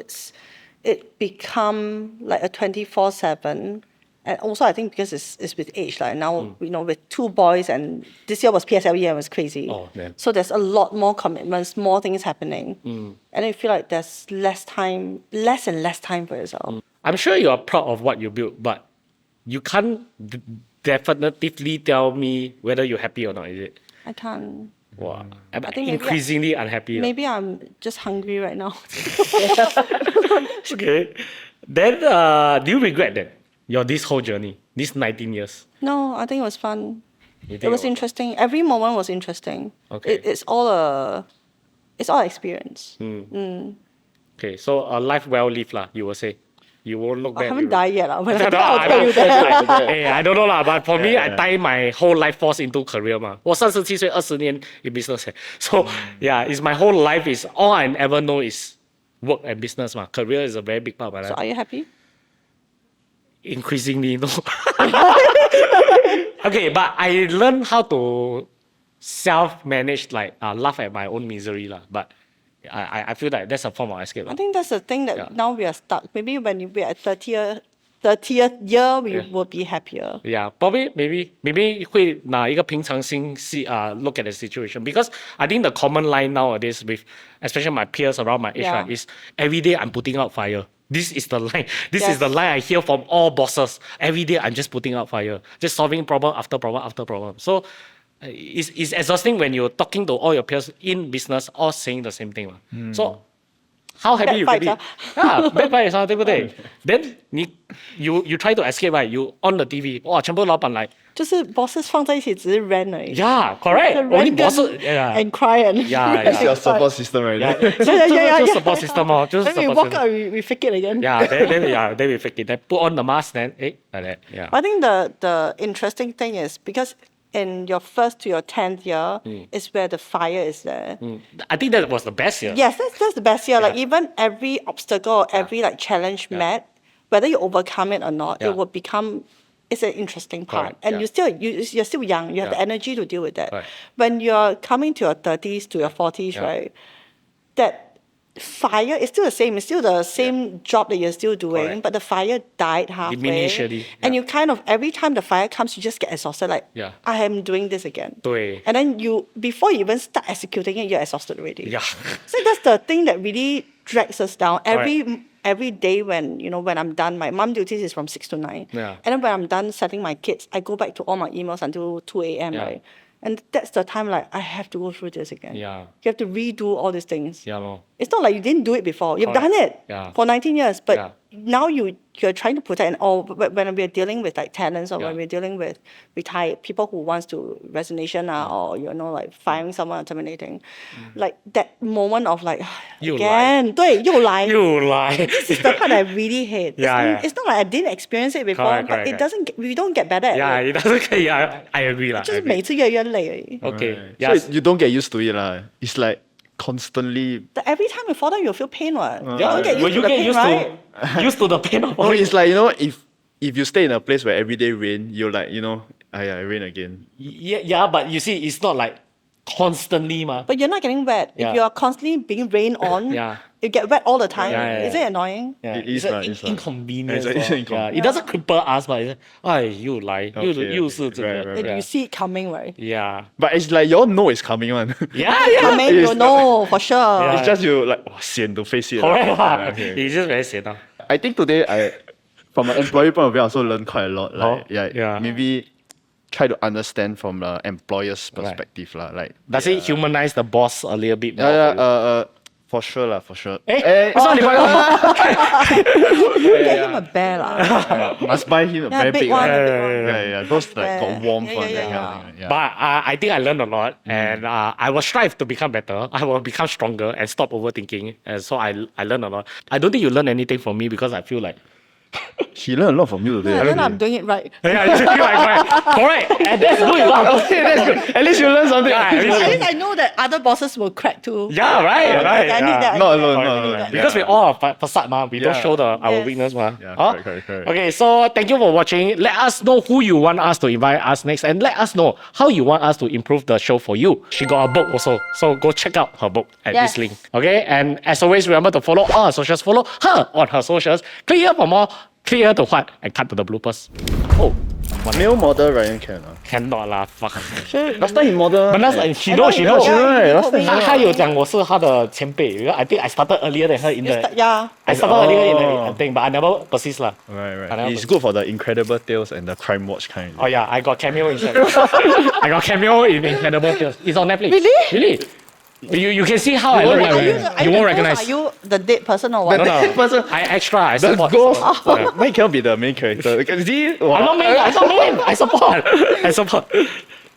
it become like a 24/7. And also, I think because it's with age. Like now, with 2 boys, and this year was PSLE and it was crazy. Oh, man. So there's a lot more commitments, more things happening. And I feel like there's less and less time for yourself. I'm sure you are proud of what you built, but you can't definitively tell me whether you're happy or not, is it? I can't. Wow. I'm think maybe increasingly unhappy. Maybe I'm just hungry right now. Okay. Then, do you regret that? This whole journey, these 19 years? No, I think it was fun. You think It was interesting. Every moment was interesting. Okay. It's all experience. Okay, so a life well lived, you will say. you won't look I bad. haven't died yet. When No, I die, I'll I tell you that. Hey, I don't know lah, but for me, I tie my whole life force into career 嘛。我37岁20年 in business， so yeah, it's my whole life is all I ever know is work and business 嘛。Career is a very big part of my So life. are you happy? Increasingly, no. Okay, but I learned how to self-manage, like laugh at my own misery lah. But I feel like that's a form of escape. I think that's the thing that Yeah. now we are stuck. Maybe when we're at 30th year, we Yeah. will be happier. Yeah, probably maybe 会拿一个平常心 look at the situation, because I think the common line nowadays with especially my peers around my age, Yeah. right, is every day I'm putting out fire. This is the line. This is Yes. the line I hear from all bosses. Every day I'm just putting out fire, just solving problem after problem after problem. So it's exhausting when you're talking to all your peers in business, all saying the same thing. So how happy you can be? Backfire 对不对 Then you try to escape, right? You on the TV, 哇，全部老板来。就是 bosses 放在一起只是 rent 而已。 Yeah, correct. The Only rent bosses. Yeah. and cry and Yeah, It's yeah. your support system right Yeah. there. So, Yeah. just support system, just Then we support walk system. out, we fake it again. Yeah, then we fake it. Then put on the mask, then like that. Yeah. I think the interesting thing is because in your first to your 10th year is where the fire is there. I think that was the best year. Yes, that's the best year. Like Yeah. even every obstacle or every like challenge met, whether you overcome it or not, Yeah. it will become it's an interesting part. Correct, And yeah. you're still young. You have the Yeah. energy to deal with that. Right. When you're coming to your 30s to your 40s, Yeah. right? That fire is still the same. It's still the same job that you're still doing, Correct. but the fire died halfway. Initially, And yeah. you kind of every time the fire comes, you just get exhausted. Like Yeah. I am doing this again. 对 And then before you even start executing it, you're exhausted already. Yeah. So that's the thing that really drags us down. Every day when I'm done, my mom duties is from 6 to 9. Yeah. And then when I'm done setting my kids, I go back to all my emails until 2 a.m. Yeah. Right? And that's the time like I have to go through this again. Yeah. You have to redo all these things. Yeah, lor. It's not like you didn't do it before. You've Correct. done it Yeah. for 19 years, but Yeah. now you're trying to protect. When we're dealing with like talents or Yeah. when we're dealing with retired people who wants to resignation or like firing someone or terminating, like that moment of like 又来。 again, 对，又来。又来。 This is the part I really hate. Yeah. It's not like I didn't experience it before, Correct, but correct, we don't get better at Yeah, it. it doesn't. Yeah, I agree lah. 就是每次越来越累而已。 Okay. So Yes. you don't get used to it lah. It's like constantly. But every time you fall down, you'll feel pain. What? Yeah. You don't get Will used you to the get pain, used right? to used to the pain of Oh, it? it's like if you stay in a place where every day rain, you're like it rain again. Yeah, but you see, it's not like constantly, ma. But you're not getting wet. Yeah. If you're constantly being rained on, Yeah. you get wet all the time. Yeah. Is it annoying? Yeah, It is it's lah, an it's lah. inconvenience. It's lor. inconvenience. Yeah, it doesn't cripple us, but it's 哎，又来，又 Okay, 又是这个 right, right, Then Yeah. you see it coming, right? Yeah. But it's like you all know it's coming on. Yeah. Coming, you know for sure. Yeah. It's just you like sian to face it. Correct lah. Okay. It's just very sad. I think today from an employee point of view, I also learned quite a lot. Like, Oh, yeah, yeah. maybe try to understand from the employer's perspective lah. Like, Does it humanize the boss a little bit more? yeah, for you? for sure lah, for sure. Eh, so你Get him a bear lah. Must buy him a Yeah, very big big one, one. a big Yeah, one. Yeah, those like got warmth Yeah, one, yeah, that yeah. kind of thing. Yeah. But I think I learned a lot, and I will strive to become better. I will become stronger and stop overthinking. And so I learned a lot. I don't think you learn anything from me because I feel like He learned a lot from you today. Yeah, then really. I'm doing it right. yeah, you feel like correct, and that's good enough. Okay, that's good. At least you learned something. Yeah, at least- At least I know that other bosses will crack too. Yeah, right. I need that. Not alone, I not need alone. that. Because we all are facade, ma. We don't Yeah. show our Yes. weakness, ma. Yeah, Huh? correct. Okay, so thank you for watching. Let us know who you want us to invite us next, and let us know how you want us to improve the show for you. She got a book also, so go check out her book at Yes. this link. Okay, and as always, remember to follow all her socials. Follow her on her socials. Click here for more. Click here to what? And cut to the bloopers. Oh, Male model Ryan can. cannot lah, fuck. Last time he model. But that's she I knows, she knows. yeah, right, he last told me. 她有讲我是她的前辈 because I think I started earlier than her in the. Yeah. I started earlier in Oh. the thing, but I never persist lah. Right. I never It's good for the Incredible Tales and the Crime Watch kind. Oh yeah, I got cameo inside. I got cameo in Incredible Tales. It's on Netflix. Really? Really? You can see how I look like. Are you, right? are You the won't ghost? recognize. Are you the dead person or what? No, no. person. I extra. I The support. ghost. Yeah. Why cannot be the main character? See? I'm not main. I support. I support.